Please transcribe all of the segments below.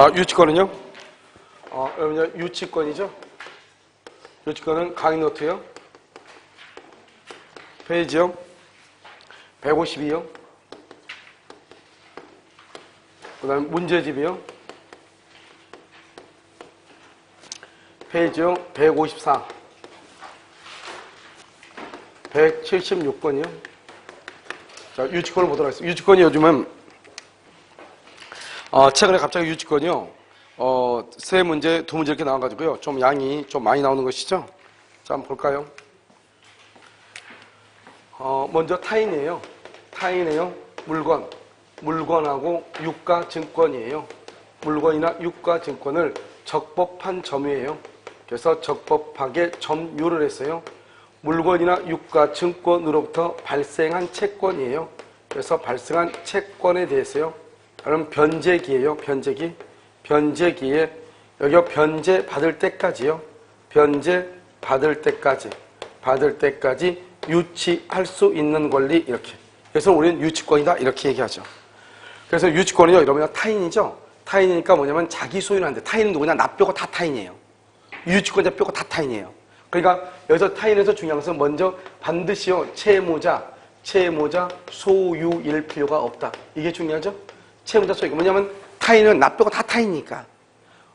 자, 유치권은요? 여러분, 유치권이죠? 유치권은 강의 노트요. 페이지요. 152요. 그 다음에 문제집이요. 페이지요. 154. 176번이요. 자, 유치권을 보도록 하겠습니다. 유치권이 요즘은, 최근에 갑자기 유치권이요. 세 문제, 두 문제 이렇게 나와가지고요. 좀 양이 좀 많이 나오는 것이죠. 자, 한번 볼까요? 먼저 타인이에요. 타인이에요. 물건하고 유가 증권이에요. 물건이나 유가 증권을 적법한 점유예요. 그래서 적법하게 점유를 했어요. 물건이나 유가 증권으로부터 발생한 채권이에요. 그래서 발생한 채권에 대해서요. 그럼 변제기예요. 변제기. 변제기에 여기 변제 받을 때까지요. 변제 받을 때까지 유치할 수 있는 권리 이렇게. 그래서 우리는 유치권이다 이렇게 얘기하죠. 그래서 유치권은요, 이러면 타인이죠. 타인이니까 뭐냐면 자기 소유는 안 돼. 타인은 누구냐? 나 빼고 다 타인이에요. 유치권자 빼고 다 타인이에요. 그러니까 여기서 타인에서 중요한 것은 먼저 반드시요, 채무자 소유일 필요가 없다. 이게 중요하죠? 채무자 소유가 뭐냐면 타인은 나 빼고 다 타인이니까.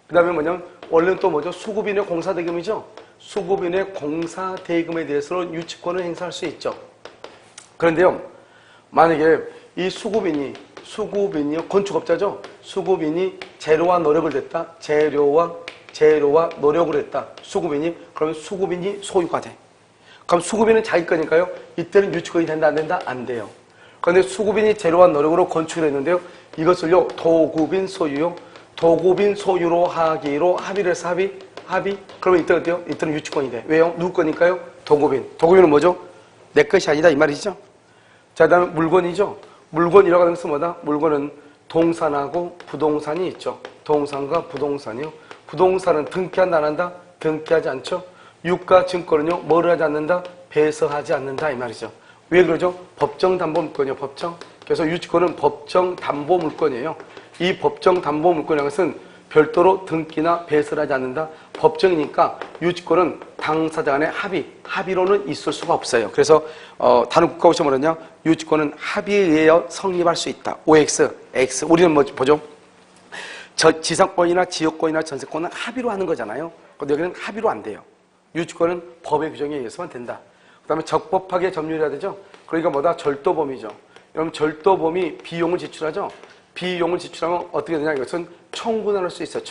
그 다음에 뭐냐면 원래는 또 뭐죠? 수급인의 공사대금이죠. 수급인의 공사대금에 대해서는 유치권을 행사할 수 있죠. 그런데요, 만약에 이 수급인이요, 건축업자죠. 수급인이 재료와 노력을 냈다. 재료와 노력을 했다. 수급인이. 그러면 수급인이 소유가 돼. 그럼 수급인은 자기 거니까요. 이때는 유치권이 된다, 안 된다? 안 돼요. 그런데 수급인이 재료와 노력으로 건축을 했는데요. 이것을요, 도급인 소유요. 도급인 소유로 하기로 합의를 해서 합의. 그러면 이때 어때요? 이때는 유치권이 돼. 왜요? 누구 거니까요? 도급인. 도급인은 뭐죠? 내 것이 아니다 이 말이죠. 자, 그 다음에 물건이죠. 물건이라고 하는 것은 뭐다? 물건은 동산하고 부동산이 있죠. 동산과 부동산이요. 부동산은 등기한다 안 한다? 등기하지 않죠. 유가 증권은요, 뭐를 하지 않는다? 배서하지 않는다 이 말이죠. 왜 그러죠? 법정담보물건이요. 법정. 그래서 유치권은 법정담보물건이에요. 이 법정담보물건이라는 것은 별도로 등기나 배서를 하지 않는다. 법정이니까 유치권은 당사자 간의 합의로는 있을 수가 없어요. 그래서 다른 국가고 시험을 하냐? 유치권은 합의에 의하여 성립할 수 있다. OX, X. 우리는 뭐죠? 지상권이나 지역권이나 전세권은 합의로 하는 거잖아요. 근데 여기는 합의로 안 돼요. 유치권은 법의 규정에 의해서만 된다. 그 다음에 적법하게 점유해야 되죠. 그러니까 뭐다? 절도범이죠. 여러분 절도범이 비용을 지출하죠. 비용을 지출하면 어떻게 되냐? 이것은 청구는 할 수 있어요.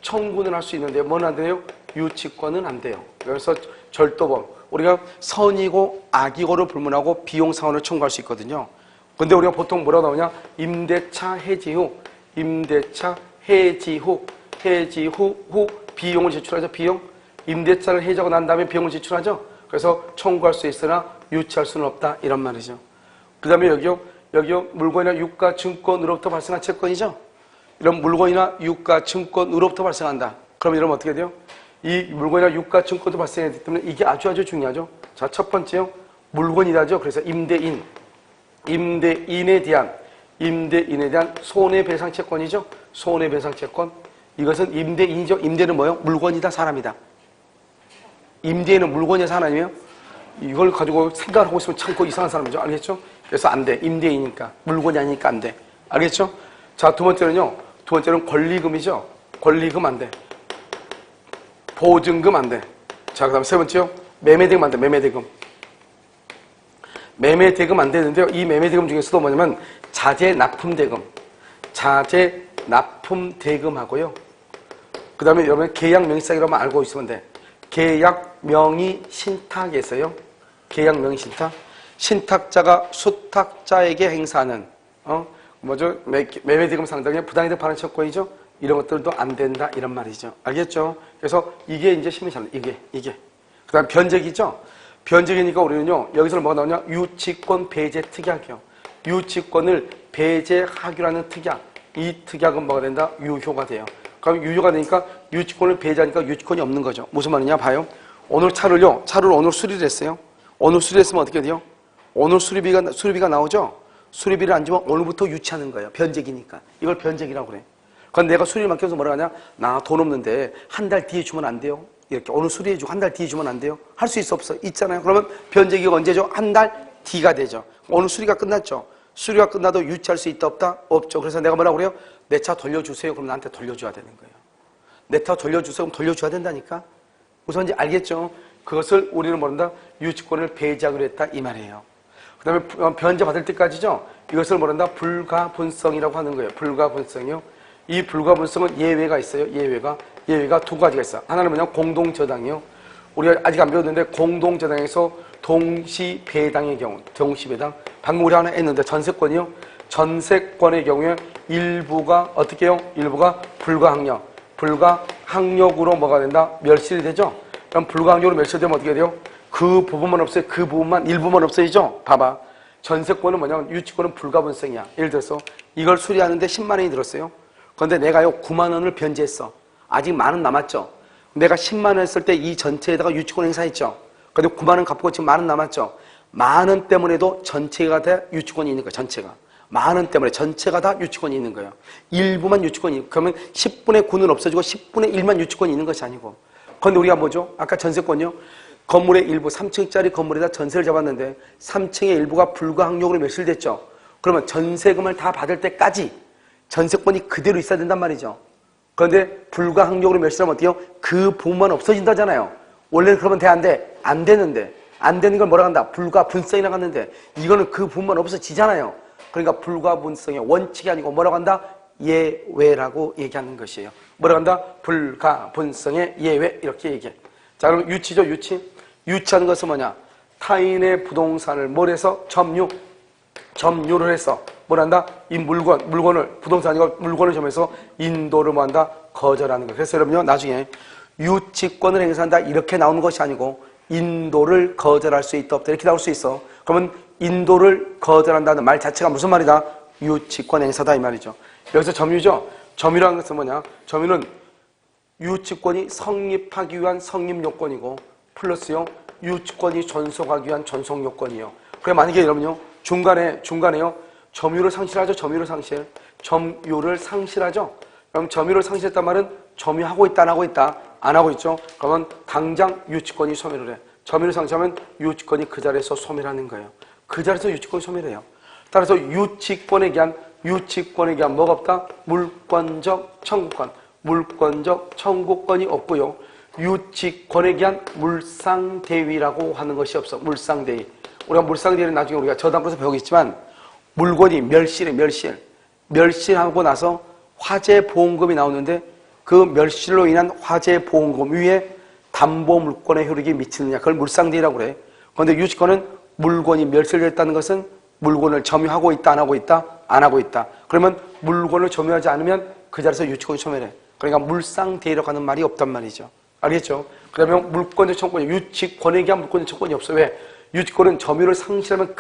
청구는 할 수 있는데 뭐는 안 돼요? 유치권은 안 돼요. 그래서 절도범. 우리가 선이고 악이고를 불문하고 비용 상환을 청구할 수 있거든요. 근데 우리가 보통 뭐라고 나오냐? 임대차 해지 후 비용을 지출하죠. 비용. 임대차를 해지하고 난 다음에 비용을 지출하죠. 그래서 청구할 수 있으나 유치할 수는 없다 이런 말이죠. 그 다음에 여기요 물건이나 유가 증권으로부터 발생한 채권이죠. 이런 물건이나 유가 증권으로부터 발생한다. 그럼 이러면 어떻게 돼요? 이 물건이나 유가 증권도 발생하기 때문에 이게 아주 중요하죠. 자, 첫 번째요, 물건이라죠. 그래서 임대인에 대한 손해배상 채권이죠. 손해배상 채권. 이것은 임대인이죠. 임대는 뭐예요? 물건이다, 사람이다. 임대인은 물건이야, 사람이에요? 이걸 가지고 생각하고 있으면 참 이상한 사람이죠. 알겠죠? 그래서 안 돼. 임대인이니까. 물건이 아니니까 안 돼. 알겠죠? 자, 두 번째는 권리금이죠. 권리금 안 돼. 보증금 안 돼. 자, 그 다음에 세 번째요. 매매대금 안 돼. 매매대금 안 되는데요. 이 매매대금 중에서도 뭐냐면 자재납품대금하고요. 그 다음에 여러분 계약 명의상이라고 알고 있으면 돼. 계약 명의 신탁에서요. 계약 명의 신탁. 신탁자가 수탁자에게 행사하는 매매대금 상당의 부당이득 반환 채권이죠. 이런 것들도 안 된다 이런 말이죠. 알겠죠? 그래서 이게 이제 심의잖아요. 이게. 그다음 변제기죠. 변제기니까 우리는요. 여기서 뭐가 나오냐? 유치권 배제 특약이요. 유치권을 배제하기로 특약. 이 특약은 뭐가 된다? 유효가 돼요. 그럼 유효가 되니까 유치권을 배제하니까 유치권이 없는 거죠. 무슨 말이냐? 봐요. 오늘 차를 오늘 수리를 했어요. 오늘 수리했으면 어떻게 돼요? 오늘 수리비가 나오죠? 수리비를 안 주면 오늘부터 유치하는 거예요. 변제기니까. 이걸 변제기라고 그래. 그건 내가 수리를 맡겨서 뭐라 하냐? 나 돈 없는데 한 달 뒤에 주면 안 돼요? 이렇게 오늘 수리해주고 한 달 뒤에 주면 안 돼요? 할 수 있어 없어? 있잖아요. 그러면 변제기가 언제죠? 한 달 뒤가 되죠. 오늘 수리가 끝났죠. 수리가 끝나도 유치할 수 있다 없다? 없죠. 그래서 내가 뭐라고 그래요? 내 차 돌려주세요. 그럼 나한테 돌려줘야 되는 거예요. 내 차 돌려주세요. 그럼 돌려줘야 된다니까? 우선 이제 알겠죠? 그것을 우리는 뭐란다? 유치권을 배제하기로 했다 이 말이에요. 그 다음에 변제 받을 때까지죠? 이것을 뭐란다? 불가분성이라고 하는 거예요. 불가분성이요. 이 불가분성은 예외가 있어요. 예외가 두 가지가 있어. 하나는 뭐냐? 공동저당이요. 우리가 아직 안 배웠는데 공동저당에서 동시배당의 경우, 동시배당. 방금 우리 하나 했는데 전세권이요. 전세권의 경우에 일부가 어떻게 해요? 일부가 불가항력으로 뭐가 된다? 멸실이 되죠? 그럼 불가항력으로 멸실되면 어떻게 돼요? 그 부분만 없어요. 그 부분만, 일부만 없어지죠? 봐봐. 전세권은 뭐냐면 유치권은 불가분성이야. 예를 들어서 이걸 수리하는데 10만 원이 들었어요. 그런데 내가요 9만 원을 변제했어. 아직 만 원 남았죠? 내가 10만 원 했을 때 이 전체에다가 유치권 행사했죠? 근데 9만 원 갚고 지금 만 원 남았죠? 만 원 때문에도 전체가 다 유치권이 있는 거야. 전체가. 만 원 때문에 전체가 다 유치권이 있는 거예요. 일부만 유치권이 있고 그러면 10분의 9는 없어지고 10분의 1만 유치권이 있는 것이 아니고. 그런데 우리가 뭐죠? 아까 전세권요. 건물의 일부 3층짜리 건물에다 전세를 잡았는데 3층의 일부가 불가항력으로 멸실됐죠. 그러면 전세금을 다 받을 때까지 전세권이 그대로 있어야 된단 말이죠. 그런데 불가항력으로 멸실하면 어때요? 그 부분만 없어진다잖아요. 원래는 그러면 돼 안 돼? 안 되는데 안 되는 걸 뭐라 한다? 불가분성이라고 하는데 이거는 그 부분만 없어지잖아요. 그러니까 불가분성의 원칙이 아니고 뭐라고 한다? 예외라고 얘기하는 것이에요. 뭐라고 한다? 불가분성의 예외 이렇게 얘기해. 자 그럼 유치죠. 유치하는 것은 뭐냐? 타인의 부동산을 뭘 해서? 점유를 해서 뭘 한다? 이 물건을 부동산이 아니고 물건을 점유해서 인도를 뭐 한다? 거절하는 거예요. 그래서 여러분요 나중에 유치권을 행사한다 이렇게 나오는 것이 아니고 인도를 거절할 수 있다 없다 이렇게 나올 수 있어. 그러면 인도를 거절한다는 말 자체가 무슨 말이다? 유치권 행사다 이 말이죠. 여기서 점유죠. 점유라는 것은 뭐냐? 점유는 유치권이 성립하기 위한 성립 요건이고 플러스요 유치권이 존속하기 위한 존속 요건이에요. 그래 만약에 여러분요 중간에요 점유를 상실하죠. 점유를 상실하죠. 그럼 점유를 상실했단 말은 점유하고 있다 안 하고 있다? 안 하고 있죠. 그러면 당장 유치권이 소멸을 해. 점유를 상실하면 유치권이 그 자리에서 소멸하는 거예요. 그 자리에서 유치권이 소멸해요. 따라서 유치권에 대한 뭐가 없다? 물권적 청구권이 없고요. 유치권에 대한 물상대위라고 하는 것이 없어. 물상대위. 우리가 물상대위는 나중에 우리가 저당권에서 배우겠지만 물건이 멸실하고 나서 화재보험금이 나오는데 그 멸실로 인한 화재보험금 위에 담보물권의 효력이 미치느냐 그걸 물상대위라고 그래. 그런데 유치권은 물건이 멸실됐다는 것은 물건을 점유하고 있다 안 하고 있다? 안 하고 있다. 그러면 물건을 점유하지 않으면 그 자리에서 유치권이 소멸해. 그러니까 물상대위라고 하는 말이 없단 말이죠. 알겠죠? 그러면 물권적 청구권이 유치권에 대한 물권적 청구권이 없어. 왜? 유치권은 점유를 상실하면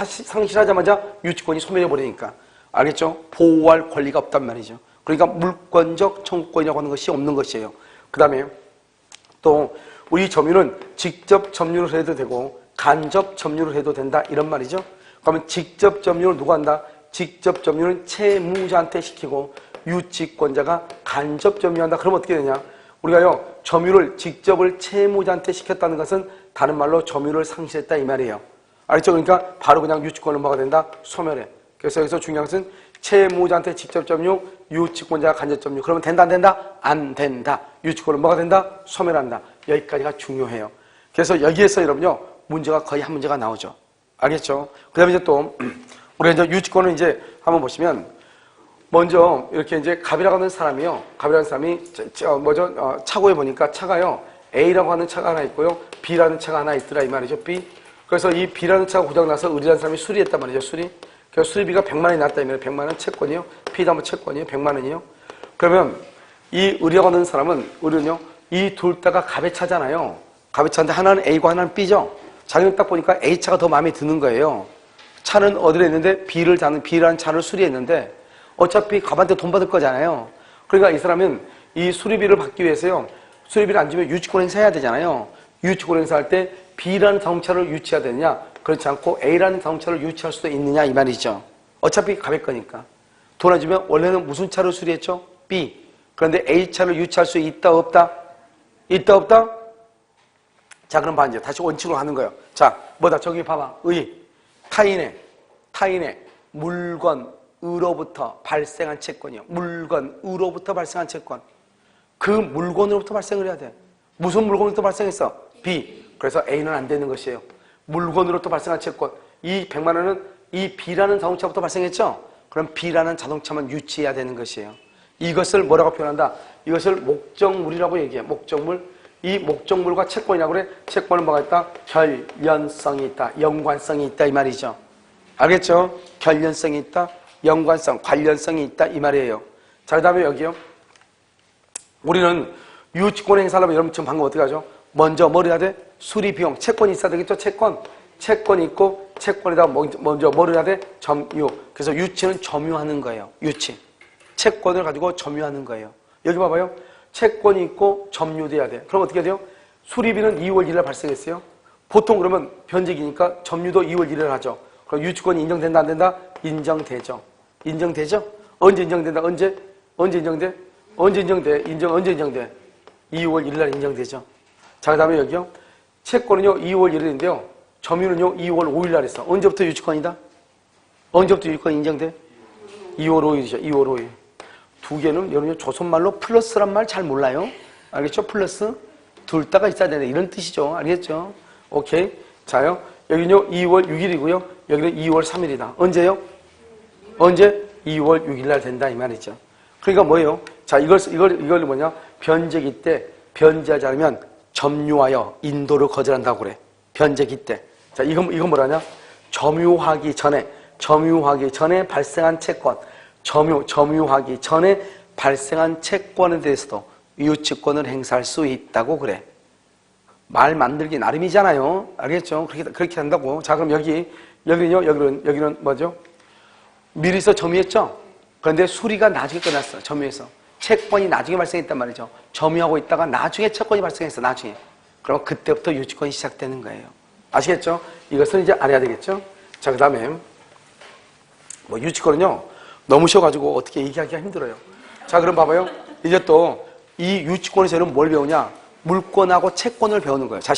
상실하자마자 유치권이 소멸해버리니까. 알겠죠? 보호할 권리가 없단 말이죠. 그러니까 물권적 청구권이라고 하는 것이 없는 것이에요. 그 다음에 또 우리 점유는 직접 점유를 해도 되고 간접 점유를 해도 된다 이런 말이죠. 그러면 직접 점유를 누가 한다? 직접 점유는 채무자한테 시키고 유치권자가 간접 점유한다. 그럼 어떻게 되냐? 우리가요 점유를 직접을 채무자한테 시켰다는 것은 다른 말로 점유를 상실했다 이 말이에요. 알겠죠? 그러니까 바로 그냥 유치권을 뭐가 된다? 소멸해. 그래서 여기서 중요한 것은 채무자한테 직접 점유, 유치권자가 간접 점유. 그러면 된다 안 된다? 안 된다. 유치권은 뭐가 된다? 소멸한다. 여기까지가 중요해요. 그래서 여기에서 여러분요 문제가 거의 한 문제가 나오죠. 알겠죠? 그 다음에 이제 또 우리가 이제 유치권을 이제 한번 보시면 먼저 이렇게 이제 갑이라고 하는 사람이요. 갑이라는 사람이 차고에 보니까 차가요. A라고 하는 차가 하나 있고요. B라는 차가 하나 있더라 이 말이죠. B. 그래서 이 B라는 차가 고장나서 의리라는 사람이 수리했단 말이죠. 그래서 수리비가 100만 원이 났다 이면 100만 원 채권이요. P도 한번 채권이요. 100만 원이요. 그러면 이 의리라고 하는 사람은 의리는요. 이 둘 다가 갑의 차잖아요. 갑의 차인데 하나는 A고 하나는 B죠. 자기는 딱 보니까 A 차가 더 마음에 드는 거예요. 차는 어디로 했는데 B라는 차를 수리했는데 어차피 갑한테 돈 받을 거잖아요. 그러니까 이 사람은 이 수리비를 받기 위해서요. 수리비를 안 주면 유치권 행사해야 되잖아요. 유치권 행사할 때 B라는 자동차를 유치해야 되느냐? 그렇지 않고 A라는 자동차를 유치할 수도 있느냐 이 말이죠. 어차피 갑의 거니까. 돈 안 주면 원래는 무슨 차를 수리했죠? B. 그런데 A차를 유치할 수 있다 없다? 있다 없다? 자, 그럼 봐 이제 다시 원칙으로 하는 거예요. 자, 뭐다? 저기 봐봐. 타인의 물건으로부터 발생한 채권이요. 물건으로부터 발생한 채권. 그 물건으로부터 발생을 해야 돼. 무슨 물건으로부터 발생했어? B. 그래서 A는 안 되는 것이에요. 물건으로부터 발생한 채권. 이 100만 원은 이 B라는 자동차부터 발생했죠? 그럼 B라는 자동차만 유치해야 되는 것이에요. 이것을 뭐라고 표현한다? 이것을 목적물이라고 얘기해. 목적물. 이 목적물과 채권이라고 그래. 채권은 뭐가 있다? 결연성이 있다. 연관성이 있다. 이 말이죠. 알겠죠? 결연성이 있다. 연관성, 관련성이 있다. 이 말이에요. 자, 그 다음에 여기요. 우리는 유치권 행사를 하면 여러분 지금 방금 어떻게 하죠? 먼저 뭘 해야 돼? 수리 비용. 채권이 있어야 되겠죠? 채권이 있고 채권에다 먼저 뭘 해야 돼? 점유. 그래서 유치는 점유하는 거예요. 유치. 채권을 가지고 점유하는 거예요. 여기 봐봐요. 채권이 있고 점유돼야 돼. 그럼 어떻게 돼요? 수리비는 2월 1일 발생했어요. 보통 그러면 변제기니까 점유도 2월 1일 하죠. 그럼 유치권이 인정된다 안 된다? 인정되죠. 인정되죠? 언제 인정된다? 언제 인정돼? 언제 인정돼? 언제 인정돼? 2월 1일 날 인정되죠. 자, 그 다음에 여기요. 채권은요 2월 1일인데요. 점유는요 2월 5일 날 했어. 언제부터 유치권이다? 언제부터 유치권이 인정돼? 2월 5일이죠. 2월 5일. 두 개는 여러분 조선말로 플러스란 말 잘 몰라요? 알겠죠? 플러스 둘 다가 있어야 되네 이런 뜻이죠. 알겠죠? 오케이. 자요. 여기는요 2월 6일이고요. 여기는 2월 3일이다. 언제요? 언제? 2월 6일 날 된다 이 말이죠. 그러니까 뭐예요? 자, 이걸 뭐냐? 변제기 때 변제하지 않으면 점유하여 인도를 거절한다고 그래. 변제기 때. 자, 이건 뭐라냐? 점유하기 전에 발생한 채권. 점유하기 전에 발생한 채권에 대해서도 유치권을 행사할 수 있다고 그래. 말 만들기 나름이잖아요. 알겠죠? 그렇게 한다고. 자, 그럼 여기는 뭐죠? 미리서 점유했죠? 그런데 수리가 나중에 끝났어. 점유해서. 채권이 나중에 발생했단 말이죠. 점유하고 있다가 나중에 채권이 발생했어. 나중에. 그럼 그때부터 유치권이 시작되는 거예요. 아시겠죠? 이것은 이제 알아야 되겠죠? 자, 그 다음에 유치권은요. 너무 쉬워가지고 어떻게 얘기하기가 힘들어요. 자, 그럼 봐봐요. 이제 또 이 유치권에서 여러분 뭘 배우냐? 물권하고 채권을 배우는 거예요. 자,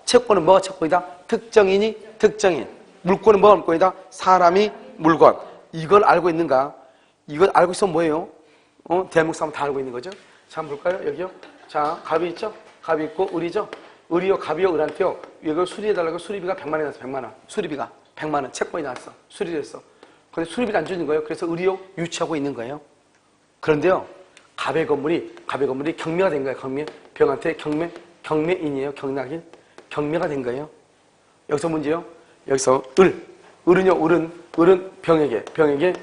채권은 뭐가 채권이다? 특정인이 특정인. 물권은 뭐가 물권이다? 사람이 물건. 이걸 알고 있는가? 이걸 알고 있으면 뭐예요? 대한민국 사람 다 알고 있는 거죠? 자, 한번 볼까요? 여기요. 자, 갑이 있죠? 갑이 있고 을이죠? 을이요, 갑이요, 을한테요. 이걸 수리해달라고 수리비가 100만 원이 나왔어. 100만 원. 수리비가 100만 원. 채권이 나왔어. 수리됐어. 근데 수리비를 안 주는 거예요. 그래서 을이요, 유치하고 있는 거예요. 그런데요, 갑의 건물이 경매가 된 거예요. 병한테 경매인이에요. 경매가 된 거예요. 여기서 문제요. 여기서 을은 병에게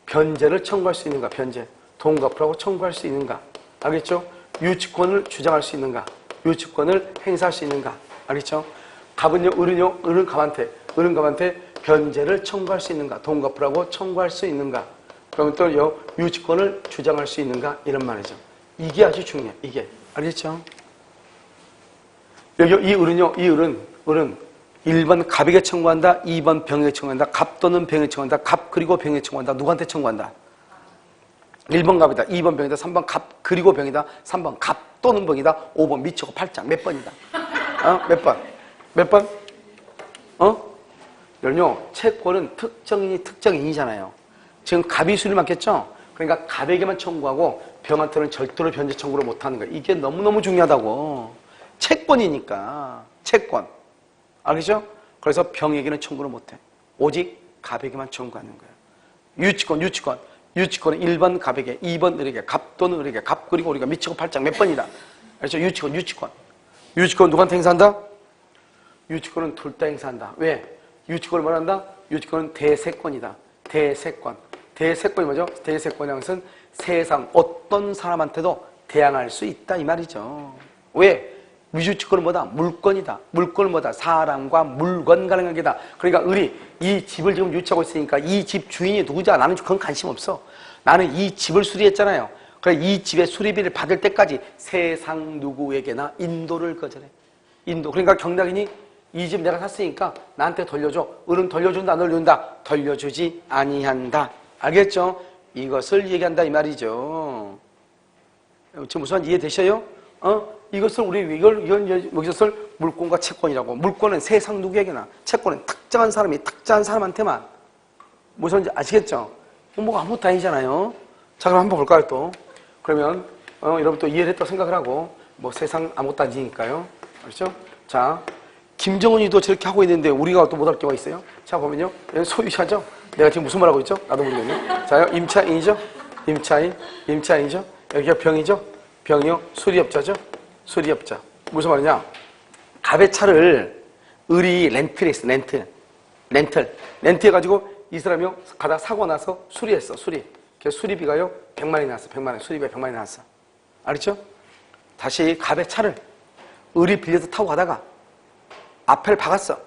변제를 청구할 수 있는가? 변제. 돈 갚으라고 청구할 수 있는가? 알겠죠? 유치권을 주장할 수 있는가? 유치권을 행사할 수 있는가? 알겠죠? 갑은요, 을은 갑한테 변제를 청구할 수 있는가? 돈 갚으라고 청구할 수 있는가? 그러면 또 유치권을 주장할 수 있는가? 이런 말이죠. 이게 아주 중요해. 이게. 알겠죠? 여기 이 을은 1번 갑에게 청구한다, 2번 병에게 청구한다, 갑 또는 병에게 청구한다, 갑 그리고 병에게 청구한다. 누구한테 청구한다? 1번 갑이다, 2번 병이다, 3번 갑 그리고 병이다, 3번 갑 또는 병이다, 5번 미치고 팔짱. 몇 번이다? 몇 번? 여러분요, 채권은 특정인이잖아요. 지금 갑이 수리를 맡겼죠? 그러니까 갑에게만 청구하고 병한테는 절대로 변제 청구를 못하는 거예요. 이게 너무너무 중요하다고. 채권이니까. 채권. 알겠죠? 그래서 병에게는 청구를 못해. 오직 갑에게만 청구하는 거예요. 유치권은 1번 갑에게, 2번 을에게, 갑 또는 을에게, 갑 그리고 우리가 미치고 팔짱. 몇 번이다? 알죠? 유치권 누구한테 행사한다? 유치권은 둘 다 행사한다. 왜? 유치권을 말한다? 유치권은 대세권이다. 대세권이 뭐죠? 대세권이라는 것은 세상 어떤 사람한테도 대항할 수 있다 이 말이죠. 왜? 유치권은 뭐다? 물권이다. 물권은 뭐다? 사람과 물건 간의 관계다. 그러니까 을이 이 집을 지금 유치하고 있으니까 이 집 주인이 누구냐? 나는 그건 관심 없어. 나는 이 집을 수리했잖아요. 그래 이 집의 수리비를 받을 때까지 세상 누구에게나 인도를 거절해. 그러니까 경락인이 이 집 내가 샀으니까 나한테 돌려줘. 을은 돌려준다, 안 돌려준다? 돌려주지 아니한다. 알겠죠? 이것을 얘기한다 이 말이죠. 지금 무슨 말인지 이해되셔요? 이것을 이것을 물권과 채권이라고. 물권은 세상 누구에게나, 채권은 특정한 사람이 특정한 사람한테만. 무슨 말인지 아시겠죠? 뭐 아무것도 아니잖아요. 자, 그럼 한번 볼까요, 또? 그러면, 여러분 또 이해를 했다고 생각을 하고, 뭐 세상 아무것도 아니니까요. 그렇죠? 자, 김정은이도 저렇게 하고 있는데 우리가 또 못할 경우가 있어요? 자, 보면요. 여기 소유자죠? 내가 지금 무슨 말 하고 있죠? 나도 모르겠네. 자요, 임차인이죠? 임차인이죠? 여기가 병이죠? 병이요? 수리업자죠? 수리업자. 무슨 말이냐? 갑의 차를 을이 렌트를 했어, 렌트 해가지고 이 사람이요, 가다 사고 나서 수리했어, 수리. 그래서 수리비가요, 100만이 나왔어, 100만원. 수리비가 100만이 나왔어. 알았죠? 다시 갑의 차를 을이 빌려서 타고 가다가 앞을 박았어.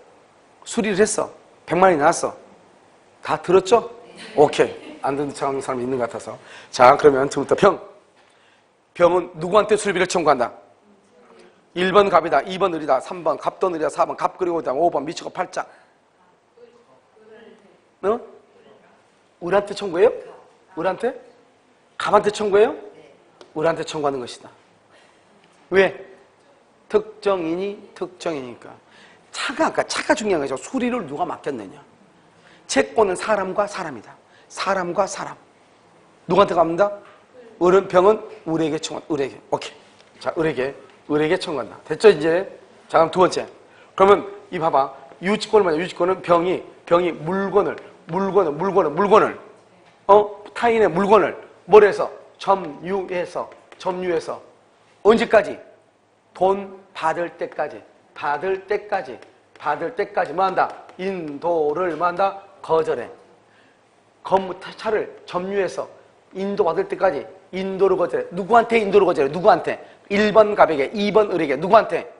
수리를 했어. 100만이 나왔어. 다 들었죠? 오케이. 안 듣는 척 하는 사람이 있는 것 같아서. 자, 그러면 지금부터 병은 누구한테 수리비를 청구한다? 1번 갑이다, 2번 을이다, 3번 갑돈 을이다, 4번 갑 그리고 을이다, 5번 미치고 팔자. 을한테 청구해요? 을한테? 갑한테 청구해요? 을한테 청구하는 것이다. 왜? 특정이니까. 차가 중요한 거죠. 수리를 누가 맡겼느냐. 채권은 사람과 사람이다. 사람과 사람. 누구한테 갑니다? 을은 병은 을에게 청구한다. 을에게. 오케이. 자, 을에게 청구한다. 됐죠, 이제? 자, 그럼 두 번째. 그러면 이 봐봐. 유치권을 말이야. 유치권은 병이 물건을 타인의 물건을 뭘 해서? 점유해서 언제까지? 돈 받을 때까지 뭐 한다? 인도를 뭐 한다? 거절해. 차를 점유해서 인도받을 때까지 인도를 거절해. 누구한테 인도를 거절해? 누구한테? 1번 갑에게, 2번 을에게. 누구한테?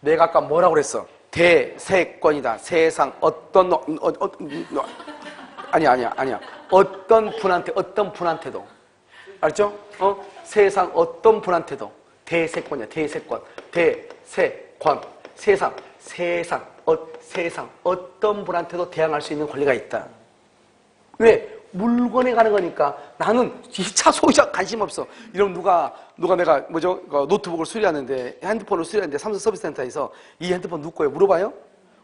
내가 아까 뭐라고 그랬어? 대세권이다. 세상 아니야. 어떤 분한테도. 알죠? 세상 어떤 분한테도. 대세권이야, 대세권. 대세권. 세상 어떤 분한테도 대항할 수 있는 권리가 있다. 왜? 물건에 가는 거니까. 나는 2차 소유자 관심 없어. 이러면 누가 내가 노트북을 수리하는데, 핸드폰을 수리하는데 삼성 서비스 센터에서 이 핸드폰 누구 거예요? 물어봐요?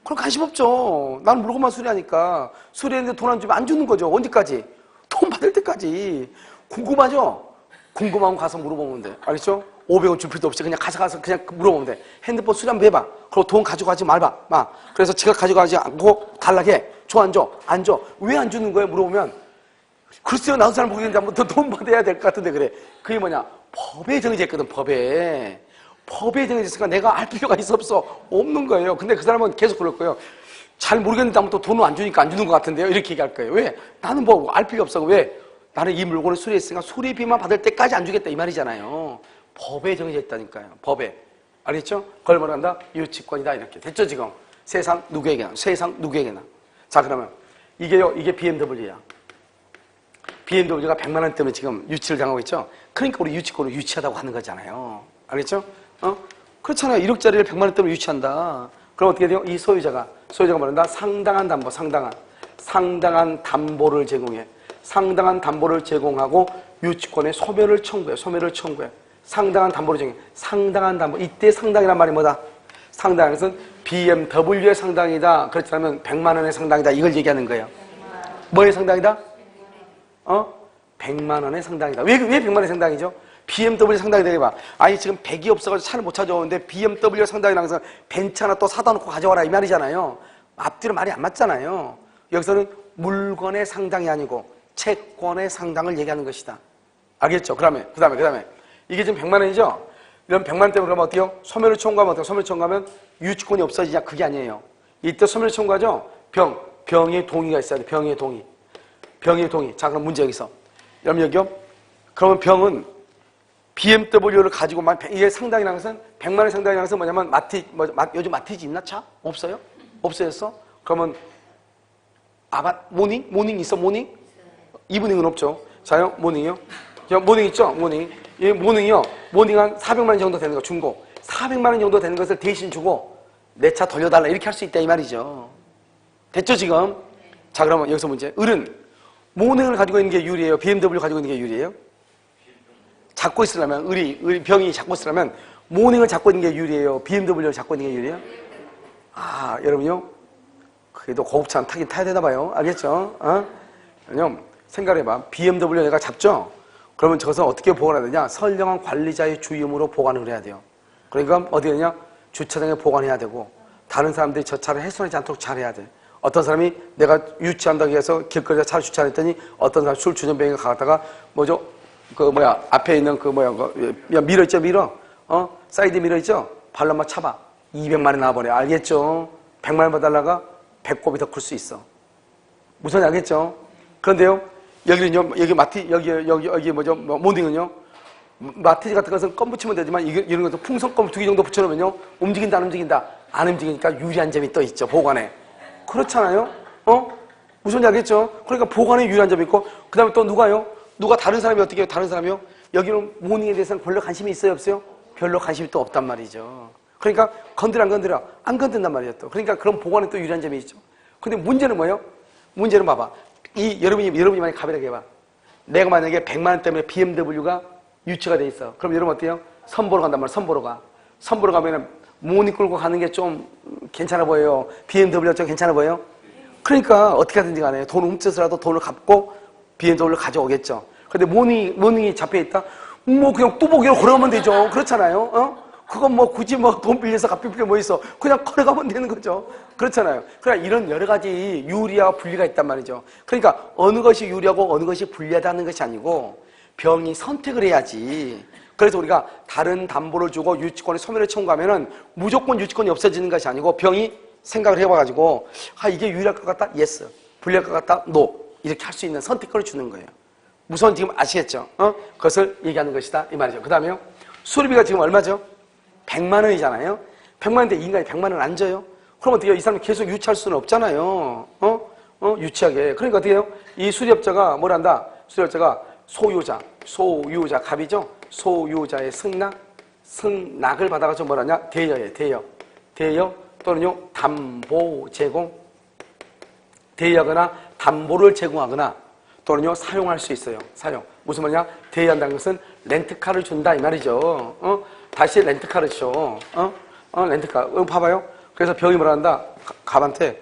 그럼 관심 없죠. 나는 물건만 수리하니까. 수리했는데 돈 안 주면 안 주는 거죠. 언제까지? 돈 받을 때까지. 궁금하죠? 궁금하면 가서 물어보면 돼. 알겠죠? 500원 줄 필요도 없이 그냥 가서 그냥 물어보면 돼. 핸드폰 수리 한번 해봐. 그리고 돈 가져가지 말봐. 그래서 제가 가져가지 않고 달라게. 줘, 안 줘? 안 줘. 왜 안 주는 거예요? 물어보면 글쎄요, 나도 잘 모르겠는데 한번 더 돈 받아야 될 것 같은데 그래. 그게 뭐냐? 법에 정해져 있거든, 법에 정해져 있으니까 내가 알 필요가 있어 없어? 없는 거예요. 근데 그 사람은 계속 그럴 거예요. 잘 모르겠는데 한번 또 돈을 안 주니까 안 주는 것 같은데요? 이렇게 얘기할 거예요. 왜? 나는 뭐 알 필요 없어. 왜? 나는 이 물건을 수리했으니까 수리비만 받을 때까지 안 주겠다 이 말이잖아요. 법에 정해져 있다니까요. 법에. 알겠죠? 그걸 뭐라 한다? 유치권이다 이렇게. 됐죠 지금? 세상 누구에게나. 자, 그러면 이게 BMW야. BMW가 100만 원 때문에 지금 유치를 당하고 있죠? 그러니까 우리 유치권을 유치하다고 하는 거잖아요. 알겠죠? 그렇잖아요. 1억짜리를 100만 원 때문에 유치한다. 그럼 어떻게 돼요? 이 소유자가 뭐란다? 상당한 담보를 제공해. 상당한 담보를 제공하고 유치권의 소멸을 청구해. 상당한 담보를 제공해. 상당한 담보. 이때 상당이란 말이 뭐다? 상당한 것은 BMW의 상당이다. 그렇지 않으면 100만 원의 상당이다. 이걸 얘기하는 거예요. 뭐의 상당이다? 100만 원의 상당이다. 왜 100만 원의 상당이죠? BMW 상당이 되게봐. 아니 지금 100이 없어가지고 차를 못 찾아오는데 BMW 상당이라는 것은 벤츠 하나 또 사다 놓고 가져와라 이 말이잖아요. 앞뒤로 말이 안 맞잖아요. 여기서는 물건의 상당이 아니고 채권의 상당을 얘기하는 것이다. 알겠죠? 그 다음에 이게 지금 100만 원이죠? 이런 100만 원 때문에 그러면 어때요? 소멸을 청구하면 어때요? 소멸을 청구하면 유치권이 없어지냐? 그게 아니에요. 이때 소멸을 청구하죠? 병의 동의가 있어야 돼. 병의 동의. 자, 그럼 문제 여기서. 여러분 여기요? 그러면 병은 BMW를 가지고만, 이게 상당이라는 것은, 100만 원의 상당이라는 것은 뭐냐면, 요즘 마티즈 있나? 차? 없어요? 없어졌어? 그러면, 모닝 있어? 모닝? 이브닝은 없죠. 자요? 모닝이요? 모닝 있죠? 모닝. 이 모닝이요? 모닝 한 400만 원 정도 되는 거, 중고. 400만 원 정도 되는 것을 대신 주고, 내 차 돌려달라. 이렇게 할 수 있다, 이 말이죠. 됐죠, 지금? 자, 그러면 여기서 문제. 을은 모닝을 가지고 있는 게 유리해요? BMW 가지고 있는 게 유리해요? 잡고 있으려면, 병이 잡고 있으려면, 모닝을 잡고 있는 게 유리해요? BMW를 잡고 있는 게 유리해요? 아, 여러분요? 그래도 고급차 타긴 타야 되나 봐요. 알겠죠? 왜냐면, 생각해봐. BMW 내가 잡죠? 그러면 저것은 어떻게 보관해야 되냐? 선량한 관리자의 주임으로 보관을 해야 돼요. 그러니까 어디 되냐? 주차장에 보관해야 되고, 다른 사람들이 저 차를 훼손하지 않도록 잘해야 돼. 어떤 사람이 내가 유치한다고 해서 길거리에 차를 주차했더니 어떤 사람 술 주전병에 가다가 앞에 있는 미러 있죠, 미러? 사이드 미러 있죠? 발로 한번 차봐. 200만 원 나와버려. 알겠죠? 100만 원 받달라가 배꼽이 더 클 수 있어. 무슨 알겠죠? 그런데요, 여기는요, 여기 모닝은요, 마티즈 같은 것은 껌 붙이면 되지만, 이런 것도 풍선껌 2개 정도 붙여놓으면요, 움직인다, 안 움직인다? 안 움직이니까 유리한 점이 또 있죠, 보관에. 그렇잖아요? 무슨 알겠죠? 그러니까 보관에 유리한 점이 있고, 그 다음에 또 누가 다른 사람이 어떻게 해요? 다른 사람이요? 여기는 모닝에 대해서는 별로 관심이 있어요, 없어요? 별로 관심이 또 없단 말이죠. 그러니까 건드려, 안 건드려? 안 건든단 말이에요, 또. 그러니까 그런 보관에 또 유리한 점이 있죠. 근데 문제는 뭐예요? 문제는 봐봐. 여러분이 만약에 가벼하게 해봐. 내가 만약에 100만 원 때문에 BMW가 유치가 돼 있어. 그럼 여러분 어때요? 선보러 간단 말이야, 선보러 가면은 모닝 끌고 가는 게 좀 괜찮아 보여요? BMW가 좀 괜찮아 보여요? 그러니까 어떻게 하든지 간에 돈 훔쳐서라도 돈을 갚고 BMW를 가져오겠죠. 근데 모닝이 잡혀있다? 그냥 뚜벅이로 걸어가면 되죠. 그렇잖아요? 그건 굳이 돈 빌려서 갚을 게 뭐 있어. 그냥 걸어가면 되는 거죠. 그렇잖아요. 그러니까 이런 여러 가지 유리와 불리가 있단 말이죠. 그러니까 어느 것이 유리하고 어느 것이 불리하다는 것이 아니고 병이 선택을 해야지. 그래서 우리가 다른 담보를 주고 유치권에 소멸을 청구하면은 무조건 유치권이 없어지는 것이 아니고 병이 생각을 해봐가지고 이게 유리할 것 같다? 예스. 불리할 것 같다? 노. 이렇게 할 수 있는 선택권을 주는 거예요. 우선 지금 아시겠죠? 그것을 얘기하는 것이다 이 말이죠. 그 다음에요. 수리비가 지금 얼마죠? 100만 원이잖아요. 100만 원인데 인간이 100만 원 안 줘요? 그럼 어떻게 해요? 이 사람이 계속 유치할 수는 없잖아요. 유치하게. 그러니까 어떻게 해요? 이 수리업자가 뭘 한다? 수리업자가 소유자 갑이죠? 소유자의 승낙을 받아가지고 뭘 하냐? 대여 또는요, 담보 제공. 대여하거나 담보를 제공하거나 또는요, 사용할 수 있어요. 무슨 말이냐? 대여한다는 것은 렌트카를 준다 이 말이죠. 다시 렌트카를 줘. 렌트카. 봐봐요. 그래서 병이 뭐라 한다? 갑한테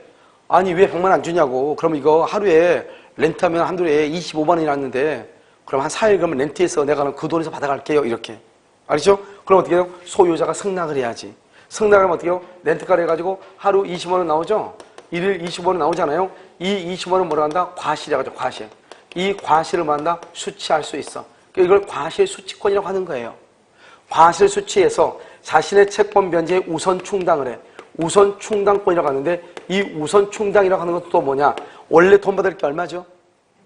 아니 왜 100만 원 안 주냐고. 그러면 이거 하루에 렌트하면 하루에 25만 원이 났는데 그럼 한 4일 그러면 렌트해서 내가 그 돈에서 받아갈게요. 이렇게. 알죠? 그럼 어떻게 해요? 소유자가 승낙을 해야지. 승낙을 하면 어떻게 해요? 렌트카를 해가지고 하루 20만 원 나오죠? 일일 25만 원 나오잖아요? 이 20만 원 뭐라 한다? 과실이라고 하죠. 과실. 이 과실을 뭐 한다? 수취할 수 있어. 이걸 과실 수취권이라고 하는 거예요. 과실 수취해서 자신의 채권 변제에 우선 충당을 해. 우선 충당권이라고 하는데 이 우선 충당이라고 하는 것도 또 뭐냐? 원래 돈 받을 게 얼마죠?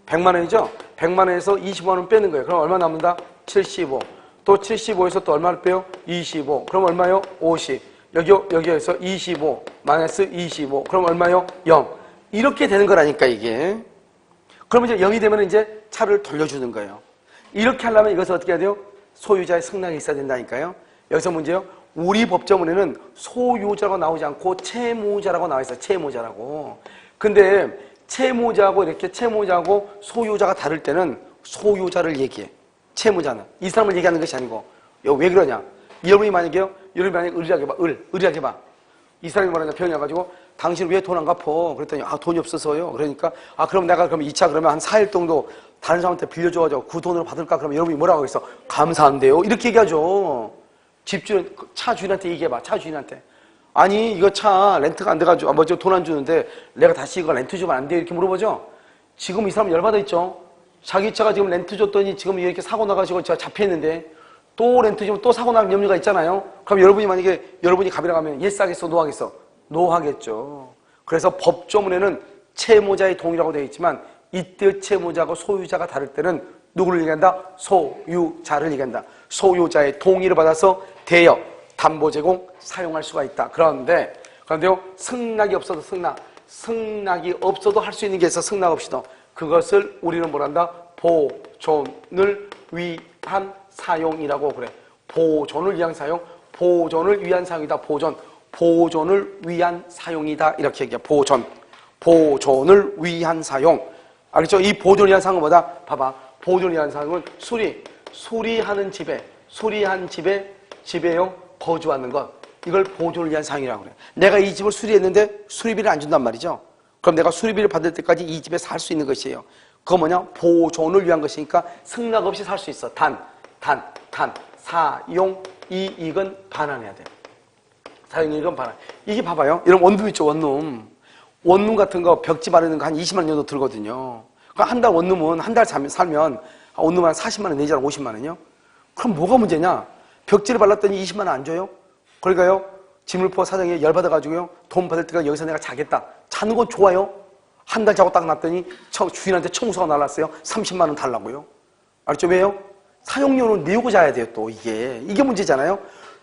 100만 원이죠? 100만 원에서 20만 원 빼는 거예요. 그럼 얼마 남는다? 75. 또 75에서 또 얼마를 빼요? 25. 그럼 얼마요? 50. 여기에서 25. 마이너스 25. 그럼 얼마요? 0. 이렇게 되는 거라니까, 이게. 그러면 이제 0이 되면 이제 차를 돌려주는 거예요. 이렇게 하려면 이것을 어떻게 해야 돼요? 소유자의 승낙이 있어야 된다니까요. 여기서 문제요. 우리 법조문에는 소유자라고 나오지 않고 채무자라고 나와 있어요. 채무자라고. 근데 채무자하고 소유자가 다를 때는 소유자를 얘기해. 채무자는. 이 사람을 얘기하는 것이 아니고. 왜 그러냐? 여러분이 만약에 의리하게 봐. 이 사람이 뭐라냐? 병이 와가지고 당신 왜 돈 안 갚어? 그랬더니 돈이 없어서요. 그러니까 그럼 내가 그럼 이 차 그러면 한 4일 정도 다른 사람한테 빌려줘가지고 그 돈으로 받을까? 그러면 여러분이 뭐라고 하겠어? 감사한데요. 이렇게 얘기하죠. 차 주인한테 얘기해봐. 차 주인한테. 아니 이거 차 렌트가 안 돼가지고 돈 안 주는데 내가 다시 이거 렌트 주면 안 돼요? 이렇게 물어보죠. 지금 이 사람 열받아 있죠. 자기 차가 지금 렌트 줬더니 지금 이렇게 사고 나가지고 제가 잡혀있는데 또 렌트 주면 또 사고 날 염려가 있잖아요. 그럼 여러분이 만약에 여러분이 갑이라고 하면 예스 하겠어? 노 하겠어? 노 하겠죠. 그래서 법조문에는 채무자의 동의라고 되어 있지만 이때 채무자하고 소유자가 다를 때는 누구를 얘기한다? 소유자를 얘기한다. 소유자의 동의를 받아서 대여, 담보 제공, 사용할 수가 있다. 그런데요, 승낙이 없어도 승낙이 없어도 할 수 있는 게 있어. 승낙 없이도. 그것을 우리는 뭐란다? 보존을 위한 사용이라고 그래. 보존을 위한 사용, 보존을 위한 사용이다. 보존을 위한 사용이다. 이렇게 얘기해. 보존을 위한 사용. 알겠죠? 이 보존을 위한 사용은 뭐다? 봐봐. 보존을 위한 사용은 수리하는 집에, 집에요, 거주하는 것. 이걸 보존을 위한 사용이라고 그래요. 내가 이 집을 수리했는데 수리비를 안 준단 말이죠. 그럼 내가 수리비를 받을 때까지 이 집에 살 수 있는 것이에요. 그거 뭐냐? 보존을 위한 것이니까 승낙 없이 살 수 있어. 사용, 이익은 반환해야 돼. 사용이익은 반환. 이게 봐봐요. 이런 원룸 있죠, 원룸. 원룸 같은 거 벽지 바르는 거 한 20만 원 정도 들거든요. 그러니까 한 달 원룸은 한 달 살면 원룸 한 40만 원 내잖아, 50만 원이요? 그럼 뭐가 문제냐? 벽지를 발랐더니 20만 원 안 줘요? 그러니까요, 지물포 사장이 열받아가지고요, 돈 받을 때가 여기서 내가 자겠다. 자는 건 좋아요. 한 달 자고 딱 놨더니 주인한테 청소가 날랐어요. 30만 원 달라고요. 알죠? 왜요? 사용료는 내고 자야 돼요, 또 이게 문제잖아요.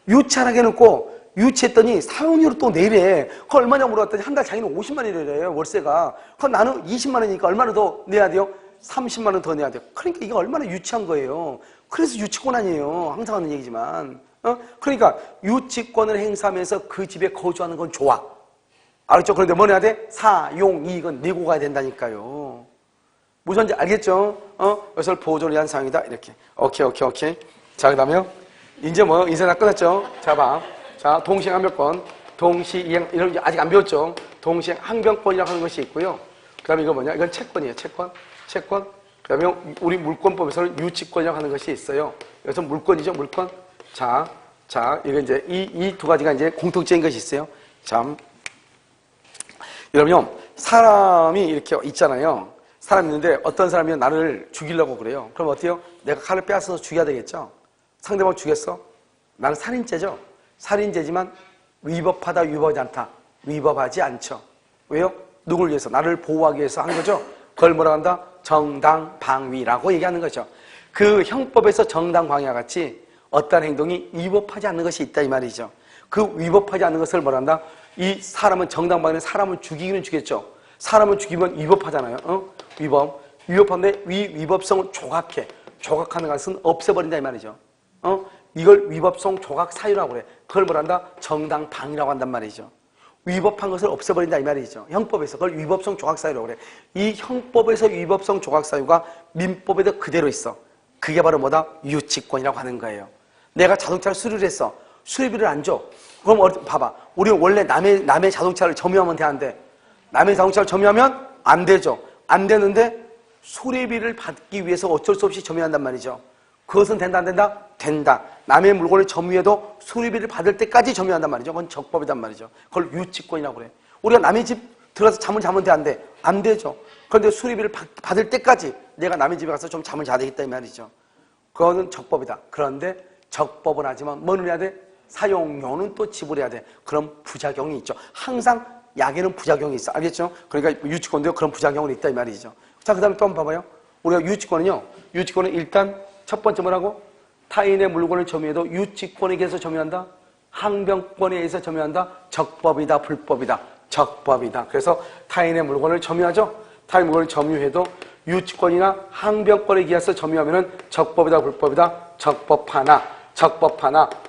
유치하게 해놓고 유치했더니 사용료를 또 내래. 그거 얼마냐 물어봤더니 한 달 자기는 50만 원이래요, 월세가. 그럼 나는 20만 원이니까 얼마나 더 내야 돼요? 30만 원 더 내야 돼요. 그러니까 이게 얼마나 유치한 거예요. 그래서 유치권 아니에요. 항상 하는 얘기지만. 그러니까 유치권을 행사하면서 그 집에 거주하는 건 좋아. 알겠죠? 그런데 뭐 내야 돼? 사용, 이익은 내고 가야 된다니까요. 무슨지 알겠죠? 이것을 보존을 위한 사용이다. 이렇게. 오케이. 자, 그 다음에요. 이제 뭐, 인생 다 끝났죠? 자, 봐. 자, 동시행항변권. 동시이행, 이런 게 아직 안 배웠죠? 동시행항변권이라고 하는 것이 있고요. 그 다음에 이거 뭐냐? 이건 채권이에요. 채권. 그 다음에 우리 물권법에서는 유치권이라고 하는 것이 있어요. 여기서 물권이죠, 물권. 자, 이거 이제 이 두 가지가 이제 공통적인 것이 있어요. 자, 여러분요, 사람이 이렇게 있잖아요. 사람 있는데 어떤 사람이 나를 죽이려고 그래요. 그럼 어때요? 내가 칼을 빼앗아서 죽여야 되겠죠? 상대방 죽였어? 나는 살인죄죠? 살인죄지만 위법하다, 위법하지 않다. 위법하지 않죠. 왜요? 누굴 위해서? 나를 보호하기 위해서 한 거죠? 그걸 뭐라 한다? 정당방위라고 얘기하는 거죠. 그 형법에서 정당방위와 같이 어떤 행동이 위법하지 않는 것이 있다 이 말이죠. 그 위법하지 않는 것을 뭐라 한다? 이 사람은 정당방위는 사람을 죽이기는 죽였죠. 사람을 죽이면 위법하잖아요. 위법한데 위법성을 조각하는 것은 없애버린다 이 말이죠. 이걸 위법성 조각 사유라고 그래. 그걸 뭐라 한다? 정당방위라고 한단 말이죠. 위법한 것을 없애버린다 이 말이죠. 형법에서 그걸 위법성 조각사유라고 그래. 이 형법에서 위법성 조각사유가 민법에도 그대로 있어. 그게 바로 뭐다? 유치권이라고 하는 거예요. 내가 자동차를 수리를 했어. 수리비를 안 줘. 그럼 봐봐. 우리 원래 남의 자동차를 점유하면 되는데 남의 자동차를 점유하면 안 되죠. 안 되는데 수리비를 받기 위해서 어쩔 수 없이 점유한단 말이죠. 그것은 된다 안 된다? 된다. 남의 물건을 점유해도 수리비를 받을 때까지 점유한단 말이죠. 그건 적법이단 말이죠. 그걸 유치권이라고 그래. 우리가 남의 집 들어가서 잠을 자면 돼, 안 돼? 안 되죠. 그런데 수리비를 받을 때까지 내가 남의 집에 가서 좀 잠을 자야 되겠다 이 말이죠. 그거는 적법이다. 그런데 적법은 하지만 뭐는 해야 돼? 사용료는 또 지불해야 돼. 그런 부작용이 있죠. 항상 약에는 부작용이 있어. 알겠죠? 그러니까 유치권도 그런 부작용은 있다 이 말이죠. 자, 그 다음에 또 한번 봐봐요. 우리가 유치권은 일단 첫 번째 뭐라고? 타인의 물건을 점유해도 유치권에 의해서 점유한다? 항변권에 의해서 점유한다? 적법이다, 불법이다? 적법이다. 그래서 타인의 물건을 점유하죠? 타인의 물건을 점유해도 유치권이나 항변권에 의해서 점유하면 적법이다, 불법이다? 적법하나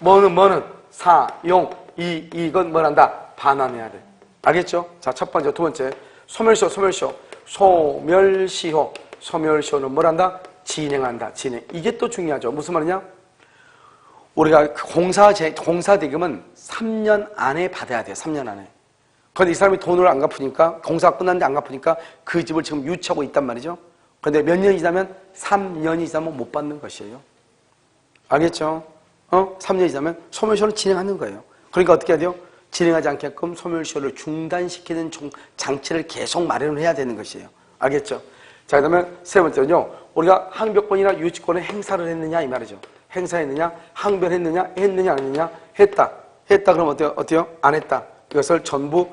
뭐는 사용, 이익은 뭐란다? 반환해야 돼. 알겠죠? 자, 첫 번째, 두 번째 소멸시효는 뭐란다? 진행한다. 이게 또 중요하죠. 무슨 말이냐? 우리가 공사대금은 3년 안에 받아야 돼요. 3년 안에. 그런데 이 사람이 돈을 안 갚으니까, 공사가 끝났는데 안 갚으니까 그 집을 지금 유치하고 있단 말이죠. 그런데 몇 년이 지나면? 3년이 지나면 못 받는 것이에요. 알겠죠? 3년이 지나면 소멸시효를 진행하는 거예요. 그러니까 어떻게 해야 돼요? 진행하지 않게끔 소멸시효를 중단시키는 장치를 계속 마련을 해야 되는 것이에요. 알겠죠? 자, 그 다음에 세 번째는요. 우리가 항변권이나 유치권을 행사를 했느냐 이 말이죠. 행사했느냐, 항변했느냐, 안 했느냐, 했다. 그럼 어때요? 안 했다. 이것을 전부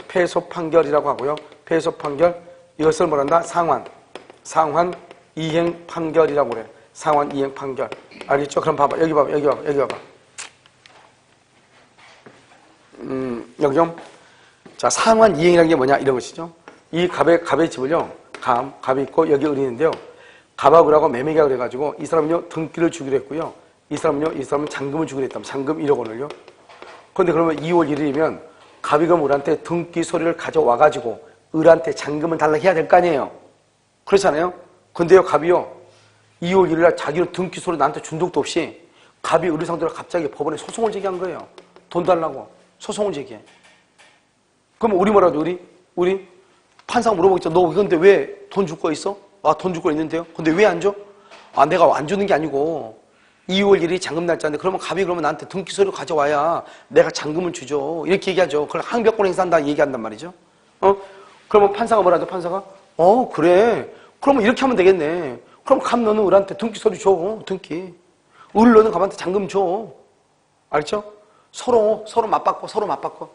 패소 판결이라고 하고요. 패소 판결, 이것을 뭐란다? 상환 이행 판결이라고 그래. 상환 이행 판결. 알겠죠? 그럼 봐봐. 여기 봐봐. 여기 좀. 자, 상환 이행이라는 게 뭐냐? 이런 것이죠. 이 갑의 집을요. 갑이 있고 여기 을이 있는데요. 갑하고 을하고 매매계약을 해가지고 이 사람은요 등기를 주기로 했고요. 이 사람은 잔금을 주기로 했다면 잔금 1억 원을요. 그런데 그러면 2월 1일이면 갑이 그럼 을한테 등기 서류를 가져와가지고 을한테 잔금을 달라고 해야 될 거 아니에요. 그렇잖아요. 근데요 갑이요 2월 1일 날 자기는 등기 소리 나한테 준 적도 없이 갑이 의리 상대로 갑자기 법원에 소송을 제기한 거예요. 돈 달라고 소송을 제기해. 그럼 우리 뭐라도 우리 판사가 물어보겠죠. 너 근데 왜 돈 줄 거 있어? 아, 돈 줄 거 있는데요. 근데 왜 안 줘? 아, 내가 안 주는 게 아니고 2월 1일이 잔금 날짜인데 그러면 갑이 그러면 나한테 등기 서류 가져와야 내가 잔금을 주죠. 이렇게 얘기하죠. 그걸 항변권 행사한다 얘기한단 말이죠. 그러면 판사가 뭐라죠? 판사가 그래. 그러면 이렇게 하면 되겠네. 그럼 갑 너는 을한테 등기 서류 줘. 등기. 을 너는 갑한테 잔금 줘. 알죠? 서로 맞바꿔.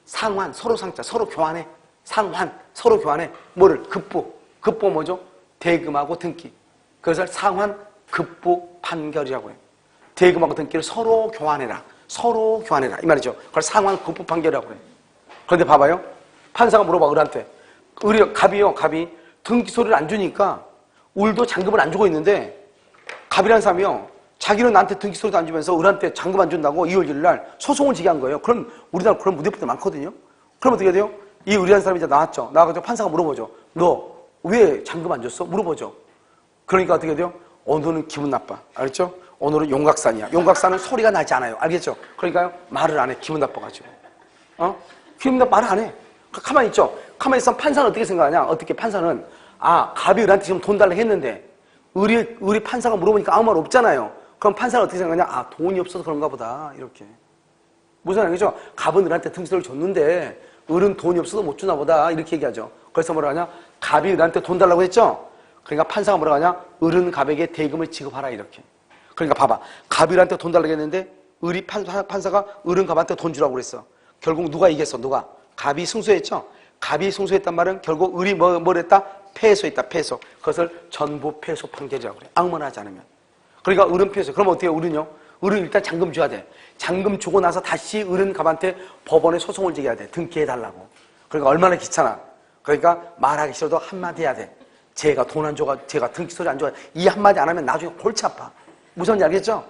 상환, 서로 상자, 서로 교환해. 상환, 서로 교환해. 뭐를? 급보 뭐죠? 대금하고 등기. 그래서 상환, 급보, 판결이라고 해요. 대금하고 등기를 서로 교환해라. 이 말이죠. 그걸 상환, 급보, 판결이라고 해요. 그런데 봐봐요. 판사가 물어봐, 을한테. 갑이 등기 서류를 안 주니까 을도 잔금을 안 주고 있는데 갑이라는 사람이요. 자기는 나한테 등기 서류도 안 주면서 을한테 잔금 안 준다고 2월 1일 날 소송을 제기한 거예요. 그럼 우리나라 그런 무대포들 많거든요. 그럼 어떻게 돼요? 이 을이라는 사람이 이제 나왔죠. 나와가지고 판사가 물어보죠. 너 왜 잔금 안 줬어? 물어보죠. 그러니까 어떻게 돼요? 오늘은 기분 나빠. 알겠죠? 오늘은 용각산이야. 용각산은 소리가 나지 않아요. 알겠죠? 그러니까요. 말을 안 해. 기분 나빠가지고. 기분 나빠 말을 안 해. 가만히 있죠. 가만히 있으면 판사는 어떻게 생각하냐? 어떻게 판사는 갑이 을한테 지금 돈 달라고 했는데 을이 판사가 물어보니까 아무 말 없잖아요. 그럼 판사는 어떻게 생각하냐? 돈이 없어서 그런가 보다. 이렇게. 무슨 말이죠? 갑은 을한테 등기서를 줬는데 을은 돈이 없어서 못 주나 보다. 이렇게 얘기하죠. 그래서 뭐라 하냐? 갑이 을한테 돈 달라고 했죠? 그러니까 판사가 뭐라 하냐? 을은 갑에게 대금을 지급하라. 이렇게. 그러니까 봐봐. 갑이 을한테 돈 달라고 했는데 판사가 을은 갑한테 돈 주라고 그랬어. 결국 누가 이겼어? 누가? 갑이 승소했죠? 갑이 승소했단 말은 결국 을이 뭘 했다? 패소했다. 패소. 그것을 전부 패소 판결이라고 그래. 악문하지 않으면. 그러니까 을은 패소. 그럼 어떻게 해요? 을은요? 을은 일단 잔금 줘야 돼. 잔금 주고 나서 다시 을은 갑한테 법원에 소송을 제기해야 돼. 등기해달라고. 그러니까 얼마나 귀찮아. 그러니까 말하기 싫어도 한마디 해야 돼. 제가 돈 안 줘가, 제가 등기 소리 안 줘가, 이 한마디 안 하면 나중에 골치 아파. 무슨 말인지 알겠죠?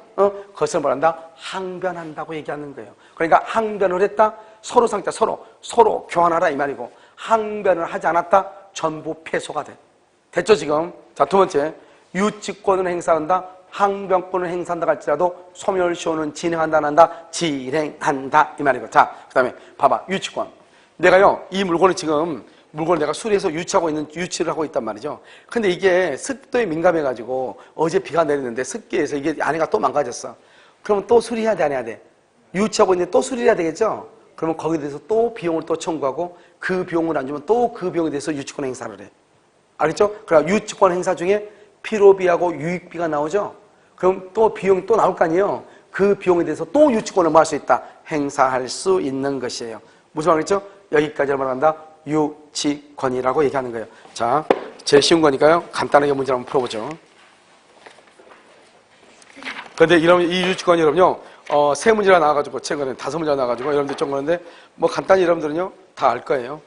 그것을 뭐란다? 항변한다고 얘기하는 거예요. 그러니까 항변을 했다? 서로 상자, 서로 교환하라 이 말이고, 항변을 하지 않았다? 전부 패소가 돼. 됐죠, 지금? 자, 두 번째. 유치권을 행사한다? 항변권을 행사한다 할지라도 소멸시효는 진행한다 안 한다? 진행한다 이 말이고. 자, 그 다음에 봐봐. 유치권. 내가요 이 물건을 지금 내가 수리해서 유치를 하고 있단 말이죠. 근데 이게 습도에 민감해가지고 어제 비가 내리는데 습기에서 이게 안에가 또 망가졌어. 그러면 또 수리해야 돼 안 해야 돼? 유치하고 있는데 또 수리해야 되겠죠? 그러면 거기에 대해서 또 비용을 또 청구하고 그 비용을 안 주면 또 그 비용에 대해서 유치권 행사를 해. 알겠죠? 그럼 유치권 행사 중에 필요비하고 유익비가 나오죠? 그럼 또 비용이 또 나올 거 아니에요? 그 비용에 대해서 또 유치권을 뭐 할 수 있다? 행사할 수 있는 것이에요. 무슨 말이죠? 여기까지 말한다. 유치권이라고 얘기하는 거예요. 자, 제일 쉬운 거니까요. 간단하게 문제 한번 풀어보죠. 근데 이 유치권이 여러분요, 세 문제가 나와가지고, 최근에 5문제가 나와가지고, 여러분들 좀 그런데, 뭐 간단히 여러분들은요, 다 알 거예요.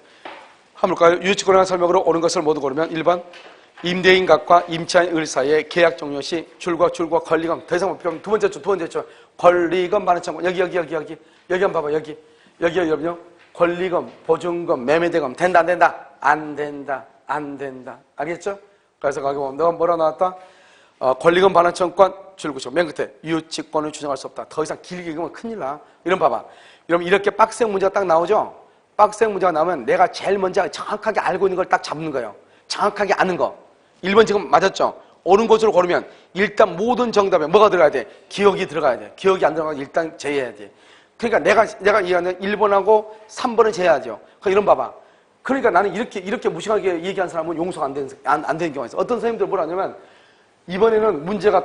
한번 볼까요? 유치권에 관한 설명으로 옳은 것을 모두 고르면 1번, 임대인 각과 임차인 을 사이의 계약 종료 시 줄과 권리금, 더 이상 못 필요. 두 번째 주, 권리금 반환 청구. 여기 한번 봐봐, 여기 여러분요. 권리금, 보증금, 매매대금, 된다, 안 된다? 안 된다. 알겠죠? 그래서 거기 보면 너가 뭐라 나왔다? 권리금 반환 청구권, 줄구조. 맨 끝에 유치권을 주장할 수 없다. 더 이상 길게 읽으면 큰일 나. 이런 봐봐. 여러분 이렇게 빡센 문제가 딱 나오죠? 빡센 문제가 나오면 내가 제일 먼저 정확하게 알고 있는 걸 딱 잡는 거예요. 정확하게 아는 거. 1번 지금 맞았죠? 옳은 것으로 고르면 일단 모든 정답에 뭐가 들어가야 돼? 기억이 들어가야 돼. 기억이 안 들어가면 일단 제외해야 돼. 그러니까 내가 이해하는 1번하고 3번은 제외하죠. 그러니까 이런 봐봐. 그러니까 나는 이렇게 무식하게 얘기한 사람은 용서가 안 되는 경우가 있어. 어떤 선생님들 뭐라 하냐면 이번에는 문제가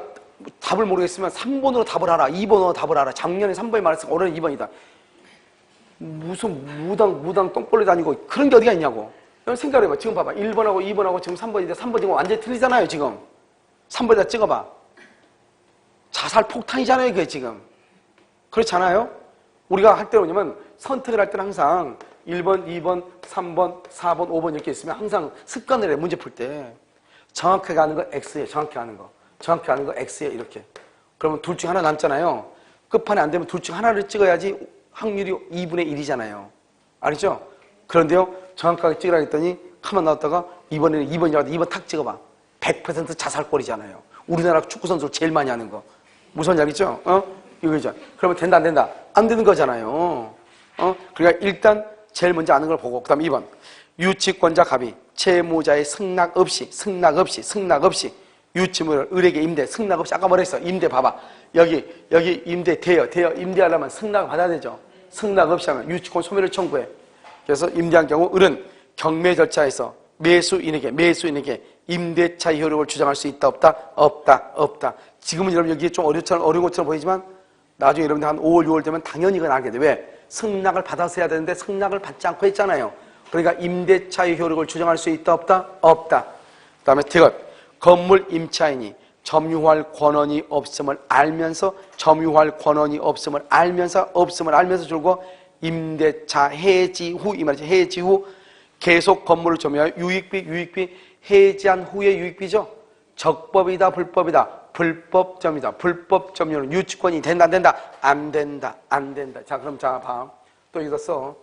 답을 모르겠으면 3번으로 답을 하라. 2번으로 답을 하라. 작년에 3번이 말했으니까 올해는 2번이다. 무슨 무당 똥벌레 다니고 그런 게 어디가 있냐고. 생각을 해봐. 지금 봐봐. 1번하고 2번하고 지금 3번인데 3번 지금 완전히 틀리잖아요. 지금. 3번에다 찍어봐. 자살 폭탄이잖아요. 그게 지금. 그렇지 않아요? 우리가 할 때는 뭐냐면 선택을 할 때는 항상 1번, 2번, 3번, 4번, 5번 이렇게 있으면 항상 습관을 해. 문제 풀 때. 정확하게 아는 거 X에 정확히 아는 거. 정확히 아는 거 X에 이렇게. 그러면 둘 중 하나 남잖아요. 끝판에 안 되면 둘 중 하나를 찍어야지 확률이 2분의 1이잖아요. 알죠? 그런데요. 정확하게 찍으라 했더니 가만 나왔다가 이번에는 2번이라도 2번 탁 찍어봐. 100% 자살골이잖아요. 우리나라 축구선수 제일 많이 하는 거. 무슨 말 알겠죠? 이거죠. 그러면 된다, 안 된다? 안 되는 거잖아요. 그러니까 일단 제일 먼저 아는 걸 보고, 그 다음 2번. 유치권자 갑이 채무자의 승낙 없이 유치물을 을에게 임대, 승낙 없이, 아까 뭐라 했어? 임대 봐봐. 여기 임대 임대하려면 승낙을 받아야 되죠. 승낙 없이 하면 유치권 소멸을 청구해. 그래서 임대한 경우 을은 경매 절차에서 매수인에게 임대차의 효력을 주장할 수 있다, 없다. 지금은 여러분 여기에 좀 어려운 것처럼 보이지만 나중에 여러분들 한 5월, 6월 되면 당연히 이건 알게 돼. 왜? 승낙을 받아서 해야 되는데 승낙을 받지 않고 했잖아요. 그러니까 임대차의 효력을 주장할 수 있다, 없다. 그 다음에 디귿. 건물 임차인이 점유할 권한이 없음을 알면서 줄고 임대차 해지 후, 이 말이죠. 해지 후 계속 건물을 점유하여 유익비 해지한 후의 유익비죠. 적법이다, 불법이다. 불법점이다. 불법 점유는 유치권이 된다, 안 된다. 자, 그럼 봐. 또 이거 써.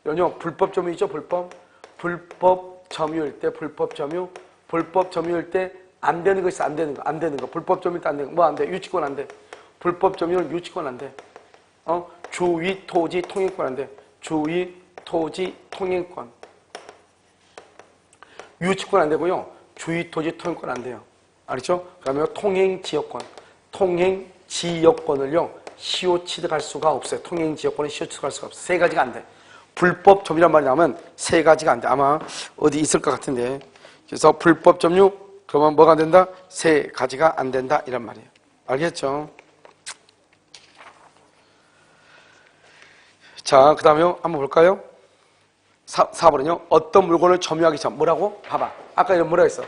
연용 불법 점유이죠, 불법 점유일 때 불법 점유일 때 안 되는 거 있어, 안 되는 거. 불법 점유일 때 안 되는 거. 뭐 안 돼? 유치권 안 돼. 불법 점유는 유치권 안 돼. 주위 토지 통행권 안 돼. 주위 토지 통행권. 유치권 안 되고요. 주위 토지 통행권 안 돼요. 알겠죠? 그다음에 통행지역권을요. 시효 취득할 수가 없어요. 통행지역권은 시효 취득할 수가 없어요. 세 가지가 안 돼. 불법 점유란 말이 나오면 세 가지가 안 돼. 아마 어디 있을 것 같은데. 그래서 불법 점유 그러면 뭐가 안 된다? 세 가지가 안 된다 이란 말이에요. 알겠죠? 자, 그 다음에 한번 볼까요? 4번은요. 어떤 물건을 점유하기 전 뭐라고? 봐봐. 아까 이런 뭐라 했어?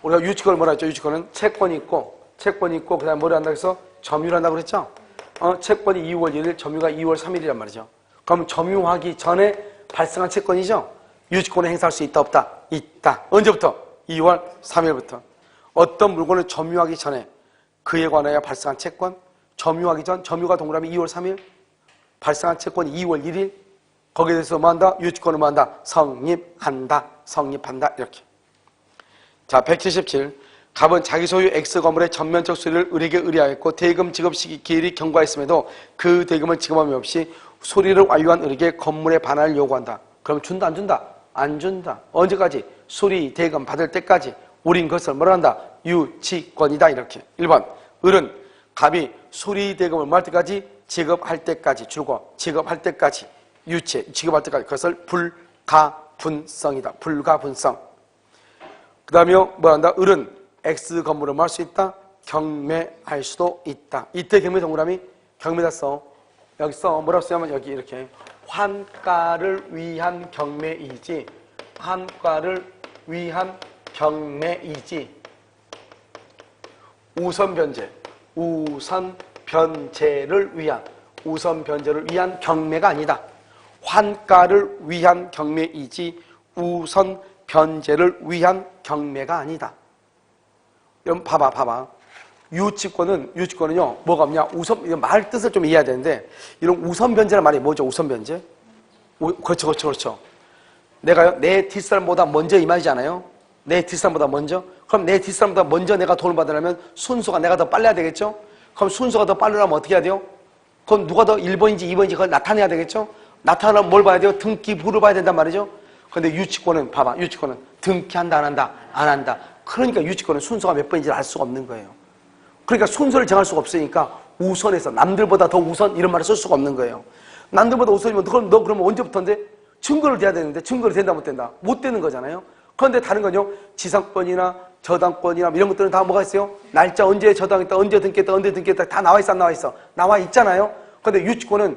우리가 유치권을 뭐라 했죠? 유치권은 채권이 있고 그 다음에 뭐를 한다고 해서 점유를 한다고 그랬죠? 채권이 2월 1일, 점유가 2월 3일이란 말이죠. 그럼 점유하기 전에 발생한 채권이죠? 유치권을 행사할 수 있다, 없다? 있다. 언제부터? 2월 3일부터. 어떤 물건을 점유하기 전에 그에 관하여 발생한 채권, 점유하기 전, 점유가 동그라미 2월 3일, 발생한 채권이 2월 1일, 거기에 대해서 뭐 한다? 유치권을 뭐 한다? 성립한다, 이렇게. 자, 177. 갑은 자기 소유 X건물의 전면적 수리를 을에게 의뢰하였고 대금 지급 시기 기일이 경과했음에도 그 대금을 지급함이 없이 소리를 완료한 을에게 건물의 반환을 요구한다. 그럼 준다, 안 준다? 안 준다. 언제까지? 수리 대금 받을 때까지 우린 그것을 뭐라 한다? 유치권이다, 이렇게. 1번. 을은 갑이 수리 대금을 뭐 할 때까지? 지급할 때까지 줄고 지급할 때까지 지급할 때까지 그것을 불가분성이다. 불가분성. 그 다음에 뭐 한다? 을은 X 건물을 뭐 할 수 있다? 경매할 수도 있다. 이때 경매 동그라미 경매다 써. 여기 써. 뭐라고 쓰냐면 여기 이렇게 환가를 위한 경매이지. 환가를 위한 경매이지. 우선 변제를 위한 경매가 아니다. 환가를 위한 경매이지 우선 변제를 위한 경매가 아니다. 여러분 봐봐. 유치권은요 뭐가 없냐? 우선 말 뜻을 좀 이해해야 되는데 이런 우선 변제란 말이 뭐죠? 우선 변제? 그렇죠. 내가요 내 뒷사람보다 먼저 이 말이잖아요. 내 뒷사람보다 먼저. 그럼 내 뒷사람보다 먼저 내가 돈을 받으려면 순서가 내가 더 빨라야 되겠죠? 그럼 순서가 더 빠르려면 어떻게 해야 돼요? 그럼 누가 더 1번인지 2번인지 그걸 나타내야 되겠죠? 나타나면 뭘 봐야 돼요? 등기부를 봐야 된단 말이죠? 근데 유치권은 봐봐. 유치권은 등기한다, 안 한다. 그러니까 유치권은 순서가 몇 번인지 알 수가 없는 거예요. 그러니까 순서를 정할 수가 없으니까 우선해서 남들보다 더 우선 이런 말을 쓸 수가 없는 거예요. 남들보다 우선이면 너 그러면 언제부터인데? 증거를 대야 되는데 증거를 된다 못 된다? 못 되는 거잖아요. 그런데 다른 건요. 지상권이나 저당권이나 이런 것들은 다 뭐가 있어요? 날짜 언제 저당했다, 언제 등기했다 다 나와 있어, 안 나와 있어? 나와 있잖아요. 그런데 유치권은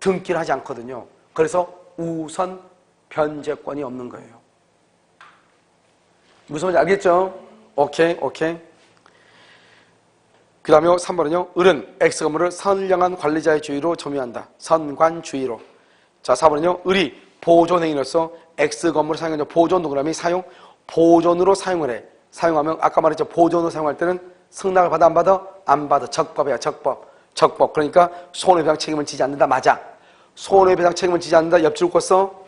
등기를 하지 않거든요. 그래서 우선 변제권이 없는 거예요. 무슨 말인지 알겠죠? 오케이. 그 다음에 3번은요. 을은 X건물을 선량한 관리자의 주의로 점유한다. 선관주의로. 자, 4번은요. 을이 보존행위로서 X건물을 사용하는 보존 동그라미 사용. 보존으로 사용을 해. 사용하면 아까 말했죠. 보존으로 사용할 때는 승낙을 받아 안 받아? 안 받아. 적법이야. 적법. 그러니까 손해배상 책임을 지지 않는다. 맞아. 손해배상 책임을 지지 않는다. 옆줄 긋어.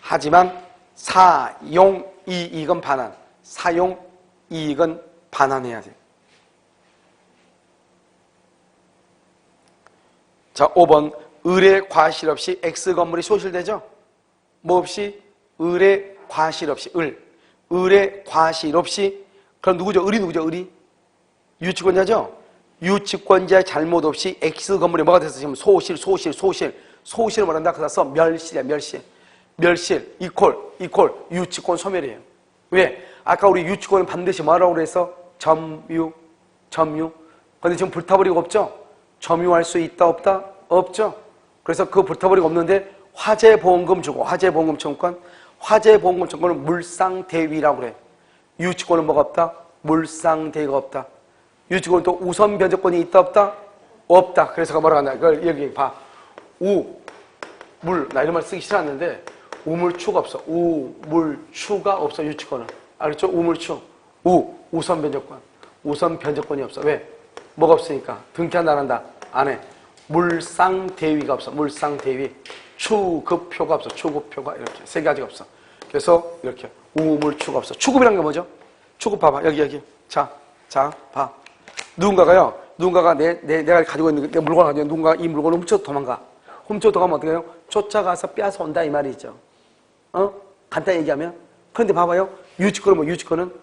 하지만 사용이익은 반환. 사용이익은 반환해야 돼. 자, 5번. 을의 과실 없이 X 건물이 소실되죠? 뭐 없이? 을의 과실 없이. 을의 과실 없이. 그럼 누구죠? 을이 누구죠? 을이? 유치권자죠? 유치권자의 잘못 없이 X 건물이 뭐가 됐어? 지금 소실을 말한다. 그래서 멸실이야, 멸실, 이퀄, 유치권 소멸이에요. 왜? 아까 우리 유치권은 반드시 뭐라고 그래서? 점유. 근데 지금 불타버리고 없죠? 점유할 수 있다, 없다? 없죠? 그래서 그 불타버리고 없는데 화재보험금 주고, 화재보험금 청구권, 화재보험금 청구권은 물상대위라고 그래. 유치권은 뭐가 없다? 물상대위가 없다. 유치권은 또 우선 변제권이 있다, 없다? 없다. 그래서 뭐라고 하나? 이걸 여기 봐. 나 이런 말 쓰기 싫었는데 우물추가 없어. 우물추가 없어, 유치권은. 알겠죠? 우물추. 우선 변제권. 우선 변제권이 없어. 왜? 뭐가 없으니까. 등기한다, 안 한다? 안 해. 물상대위가 없어. 물상대위. 추급표가 없어. 추급표가 이렇게. 세 가지가 없어. 그래서 이렇게. 우물추가 없어. 추급이란 게 뭐죠? 추급 봐봐. 여기. 자, 봐. 누군가가 내가 가지고 있는, 내 물건을 가지고 있는 누군가 이 물건을 훔쳐 도망가. 훔쳐 도망가면 어떻게 해요? 쫓아가서 빼앗아 온다, 이 말이죠. 간단히 얘기하면. 그런데 봐봐요. 유치권은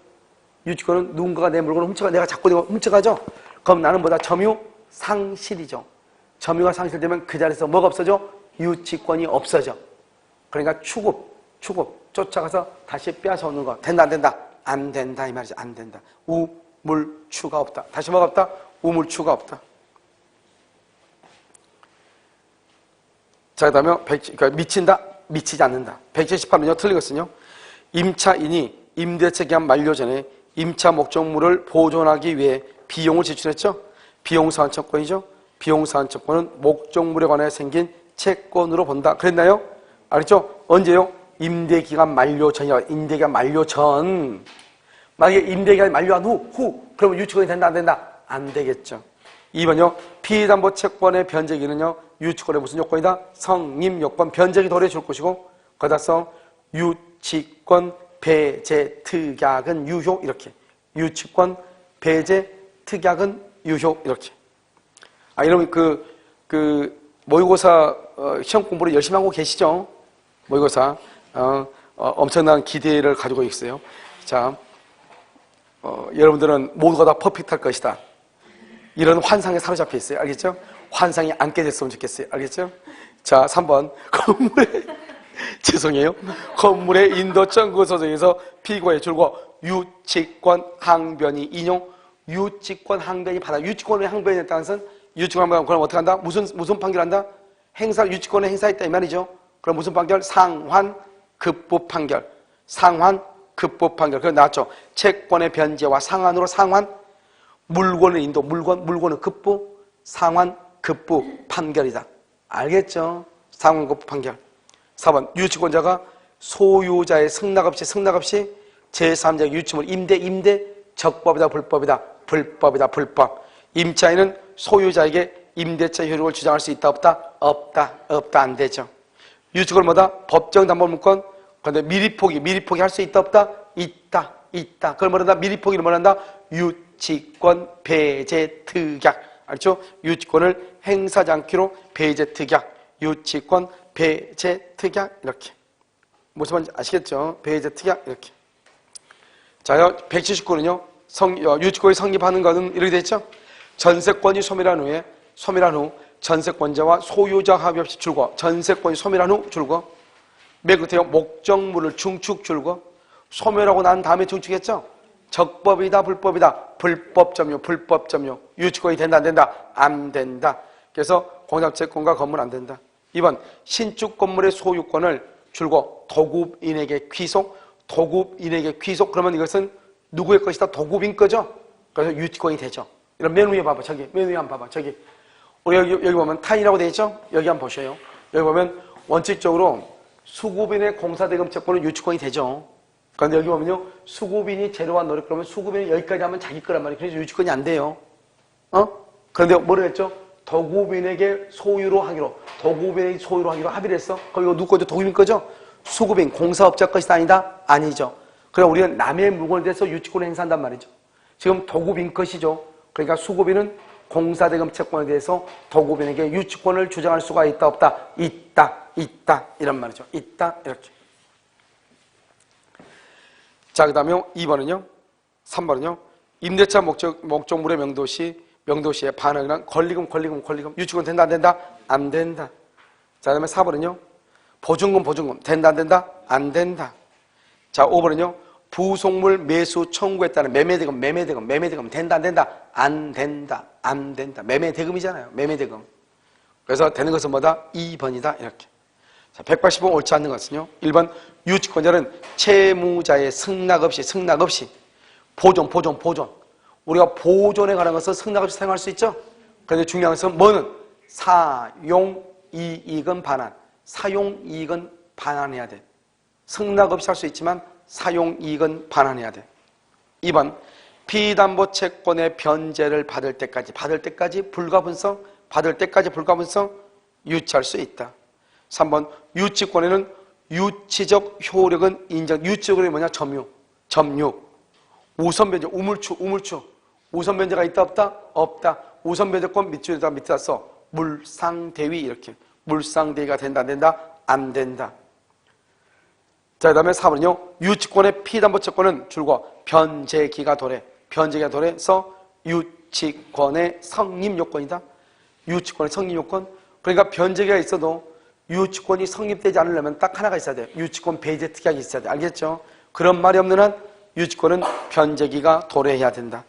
누군가가 내 물건을 내가 잡고 훔쳐가죠? 그럼 나는 뭐다? 점유 상실이죠. 점유가 상실되면 그 자리에서 뭐가 없어져? 유치권이 없어져. 그러니까 추급. 쫓아가서 다시 빼앗아 오는 거. 된다, 안 된다? 안 된다, 이 말이죠. 안 된다. 우물추가 없다. 다시 뭐가 없다? 우물추가 없다. 자, 그 다음에 그러니까 미친다, 미치지 않는다. 178번요. 틀리거든요. 임차인이 임대차 기간 만료 전에 임차 목적물을 보존하기 위해 비용을 지출했죠. 비용사안청권이죠. 비용사안청권은 목적물에 관해 생긴 채권으로 본다. 그랬나요? 알겠죠? 언제요? 임대기간 만료 전이야. 임대기간 만료 전. 만약에 임대기간 만료한 후 그러면 유치권이 된다, 안 된다? 안 되겠죠. 2번요. 피담보 채권의 변제기는요. 유치권의 무슨 요건이다? 성립 요건. 변제기 도래 줄 것이고 거다서 유치권 배제 특약은 유효 이렇게. 유치권 배제 특약은 유효 이렇게. 여러분 모의고사 시험 공부를 열심히 하고 계시죠? 모의고사 엄청난 기대를 가지고 있어요. 자, 여러분들은 모두가 다 퍼펙트할 것이다. 이런 환상에 사로잡혀 있어요. 알겠죠? 환상이 안 깨졌으면 좋겠어요. 알겠죠? 자, 3번. 건물의 인도청 구소정에서 피고의 줄고 유치권 항변이 인용. 유치권 항변이 받아. 유치권의 항변이 됐다는 것은 유치권 항변 그럼 어떻게 한다? 무슨 판결한다? 유치권을 행사했다 이 말이죠. 그럼 무슨 판결? 상환급부 판결. 상환급부 판결. 그거 나왔죠. 채권의 변제와 상환으로 상환. 물건의 인도, 물건의 급부, 상환급부 판결이다. 알겠죠? 상환급부 판결. 4번. 유치권자가 소유자의 승낙 없이 제3자의 유치물 임대 적법이다, 불법이다. 불법. 임차인은 소유자에게 임대차 효력을 주장할 수 있다, 없다, 안 되죠. 유치권 뭐다? 법정담보물권. 그런데 미리포기 할 수 있다, 있다. 그걸 뭐란다? 미리포기를 뭐란다? 유치권 배제 특약. 알죠? 유치권을 행사하지 않기로 배제 특약. 유치권 배제 특약 이렇게. 무슨 말인지 아시겠죠? 배제 특약 이렇게. 자요, 179는요. 유치권이 성립하는 것은 이렇게 됐죠? 전세권이 소멸한 후 전세권자와 소유자 합의 없이 줄고, 전세권이 소멸한 후 줄고, 맨 끝에요. 목적물을 중축 줄고, 소멸하고 난 다음에 중축했죠? 적법이다, 불법점유. 유치권이 된다, 안 된다? 안 된다. 그래서 공작채권과 건물 안 된다. 2번, 신축 건물의 소유권을 줄고 도급인에게 귀속. 그러면 이것은 누구의 것이다? 도급인 거죠? 그래서 유치권이 되죠. 이런 맨 위에 봐봐. 맨 위에 한번 봐봐. 우리 여기 보면 타인이라고 되어 있죠? 여기 한번 보셔요. 여기 보면 원칙적으로 수급인의 공사대금 채권은 유치권이 되죠. 그런데 여기 보면요. 수급인이 재료한 노력 그러면 수급인이 여기까지 하면 자기 거란 말이에요. 그래서 유치권이 안 돼요. 그런데 뭐를 했죠? 도급인에게 소유로 하기로 합의를 했어. 그럼 이거 누구 거죠? 도급인 거죠? 수급인, 공사업자 것이다, 아니다? 아니죠. 그럼 우리는 남의 물건에 대해서 유치권을 행사한단 말이죠. 지금 도급인 것이죠. 그러니까 수급인은 공사대금 채권에 대해서 도급인에게 유치권을 주장할 수가 있다 없다? 있다 이런 말이죠. 있다 이렇게. 자, 그 다음에 2번은요 3번은요 임대차 목적물의 명도시에 반환이란 권리금 유치권 된다 안 된다? 안 된다. 자, 그 다음에 4번은요 보증금 된다 안 된다? 안 된다. 자, 5번은요 부속물 매수 청구했다는 매매대금 된다 안 된다? 안 된다. 매매대금이잖아요. 매매대금. 그래서 되는 것은 뭐다? 2번이다 이렇게. 자, 185번 옳지 않는 것은요 1번 유치권자는 채무자의 승낙 없이 보존 우리가 보존에 관한 것은 승낙 없이 사용할 수 있죠. 그런데 중요한 것은 뭐는? 사용이익은 반환해야 돼. 승낙 없이 할 수 있지만 사용이익은 반환해야 돼. 2번 피담보 채권의 변제를 받을 때까지 불가분성 유치할 수 있다. 3번 유치권에는 유치적 효력은 인정. 유치적 효력이 뭐냐? 점유. 우선변제, 우물추. 우선변제가 있다 없다? 우선변제권 밑에다 써. 물상대위 이렇게. 물상대위가 된다 안 된다? 안 된다. 자, 그 다음에 4번은요. 유치권의 피담보 채권은 줄거 변제기가 도래서 유치권의 성립요건이다. 유치권의 성립요건. 그러니까 변제기가 있어도 유치권이 성립되지 않으려면 딱 하나가 있어야 돼요. 유치권 배제 특약이 있어야 돼. 알겠죠? 그런 말이 없는 한 유치권은 변제기가 도래해야 된다.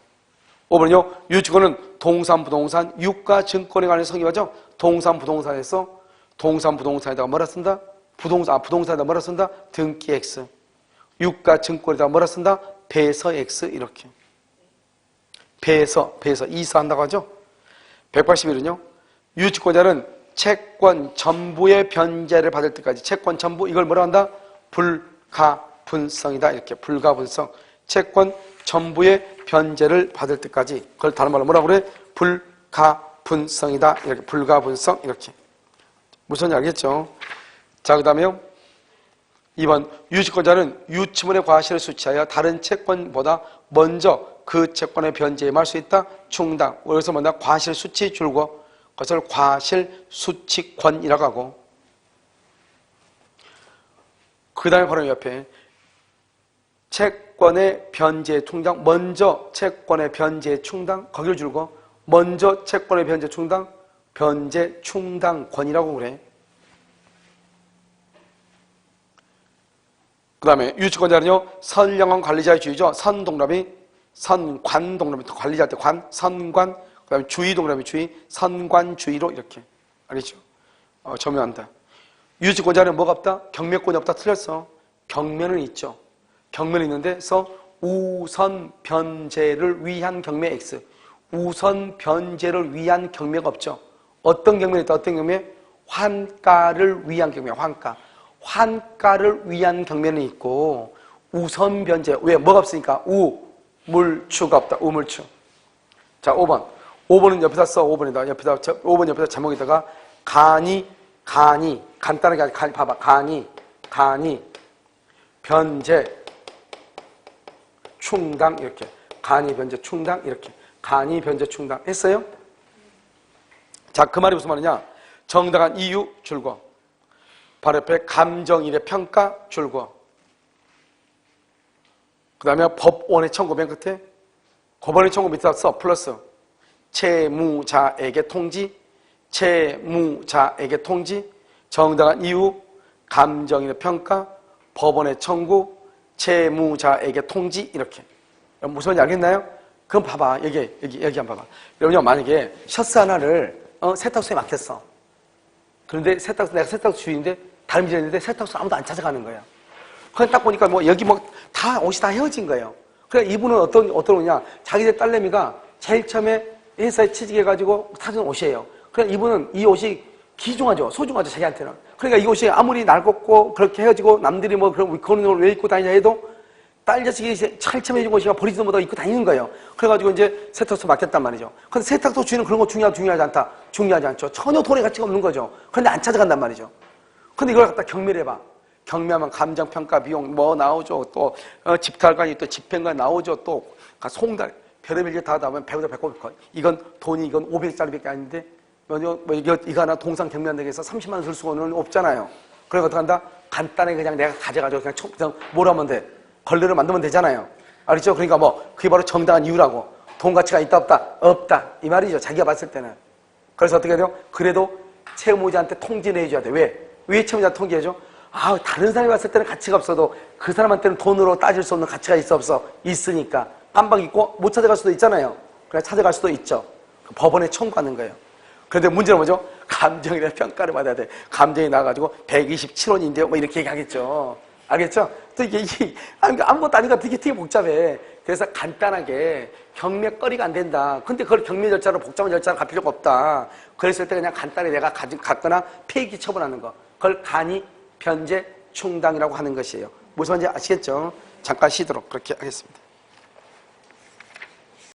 5번은요. 유치권은 동산부동산 유가증권에 관해서 성립하죠. 동산부동산에다가 뭐라 쓴다? 부동산에다 뭐라 쓴다? 등기 X. 유가증권에다가 뭐라 쓴다? 배서 X 이렇게. 배서 이사한다고 하죠. 181은요. 유치권자는 채권 전부의 변제를 받을 때까지 채권 전부 이걸 뭐라 한다? 불가분성이다 이렇게. 불가분성. 채권 전부의 변제를 받을 때까지 그걸 다른 말로 뭐라고 그래? 불가분성이다 이렇게. 불가분성 이렇게. 무슨 알겠죠? 자, 그 다음에요 2번 유치권자는 유치물의 과실을 수취하여 다른 채권보다 먼저 그 채권의 변제에 임할 수 있다. 충당. 그래서 뭐냐? 과실 수취 줄고 그것을 과실 수취권이라고 하고, 그 다음에 바로 옆에 채권의 변제 충당, 먼저 채권의 변제 충당, 거기를 줄고 먼저 채권의 변제 충당, 변제 충당권이라고 그래. 그 다음에 유치권자는요 선량한 관리자의 주의죠. 선관동그라미 관리자 때 선관, 그 다음에 주의 동그라미 주의, 선관주의로 이렇게. 알겠죠? 점유한다. 유치권자는 뭐가 없다? 경매권이 없다. 틀렸어. 경매는 있죠. 경매는 있는데 우선 변제를 위한 경매 X. 우선 변제를 위한 경매가 없죠. 어떤 경매는 있다? 어떤 경매? 환가를 위한 경매. 환가를 위한 경매는 있고 우선 변제. 왜? 뭐가 없으니까? 우물추가 없다. 우물추. 자, 5번은 옆에다 써. 5번 옆에다 제목에다가 간단하게 봐봐. 간이 변제 충당 이렇게. 간이 변제 충당 이렇게. 간이 변제 충당 했어요? 자, 그 말이 무슨 말이냐? 정당한 이유 줄거. 바로 옆에 감정일의 평가 줄거. 그 다음에 법원의 청구 맨 끝에 법원의 청구 밑에다 써. 플러스 채무자에게 통지, 정당한 이유, 감정인의 평가, 법원의 청구, 채무자에게 통지 이렇게. 무슨 말인지 알겠나요? 그럼 봐봐. 여기 한번 봐봐. 여러분요, 만약에 셔츠 하나를 세탁소에 맡겼어. 그런데 내가 세탁소 주인인데 다른 집에 있는데 세탁소 아무도 안 찾아가는 거야. 그냥 딱 보니까 여기 다 옷이 다 헤어진 거예요. 그래 이분은 어떤 옷이냐? 자기 집 딸내미가 제일 처음에 회사에 취직해가지고 사준 옷이에요. 그래 이분은 이 옷이 귀중하죠. 소중하죠. 자기한테는. 그러니까 이 옷이 아무리 낡았고 그렇게 헤어지고 남들이 그런 옷을 왜 입고 다니냐 해도 딸 자식이 제일 처음에 해준 옷이가 버리지도 못하고 입고 다니는 거예요. 그래가지고 이제 세탁소 맡겼단 말이죠. 근데 세탁소 주인은 그런 거 중요하지 않다. 중요하지 않죠. 전혀 돈의 가치가 없는 거죠. 그런데 안 찾아간단 말이죠. 근데 이걸 갖다 경매를 해봐. 경매하면 감정평가 비용 나오죠. 또 집탈관이 또 집행관 나오죠. 또 송달 별의별 게다 나오면 배우다 배꼽 이건 돈이 이건 500짜리밖에 아닌데 이거 하나 동상 경매한다고 해서 30만 원 쓸 수는 없잖아요. 그래서 어떻게 한다? 간단하게 그냥 내가 가져가지고 그냥 뭘 하면 돼? 권리를 만들면 되잖아요. 알겠죠? 그러니까 그게 바로 정당한 이유라고. 돈 가치가 있다 없다? 없다. 이 말이죠. 자기가 봤을 때는. 그래서 어떻게 해야 돼요? 그래도 채무자한테 통지는 해줘야 돼. 왜 채무자한테 통지해줘? 다른 사람이 봤을 때는 가치가 없어도 그 사람한테는 돈으로 따질 수 없는 가치가 있어 없어? 있으니까. 깜빡 잊고 못 찾아갈 수도 있잖아요. 그냥 찾아갈 수도 있죠. 법원에 청구하는 거예요. 그런데 문제는 뭐죠? 감정이나 평가를 받아야 돼. 감정이 나와가지고 127원인데요. 이렇게 얘기하겠죠. 알겠죠? 또 이게 아무것도 아니까 되게 복잡해. 그래서 간단하게 경매거리가 안 된다. 근데 그걸 경매 절차로 복잡한 절차로 갈 필요가 없다. 그랬을 때 그냥 간단히 내가 갖거나 폐기 처분하는 거. 그걸 간이 변제 충당이라고 하는 것이에요. 무슨 말인지 아시겠죠? 잠깐 쉬도록 그렇게 하겠습니다.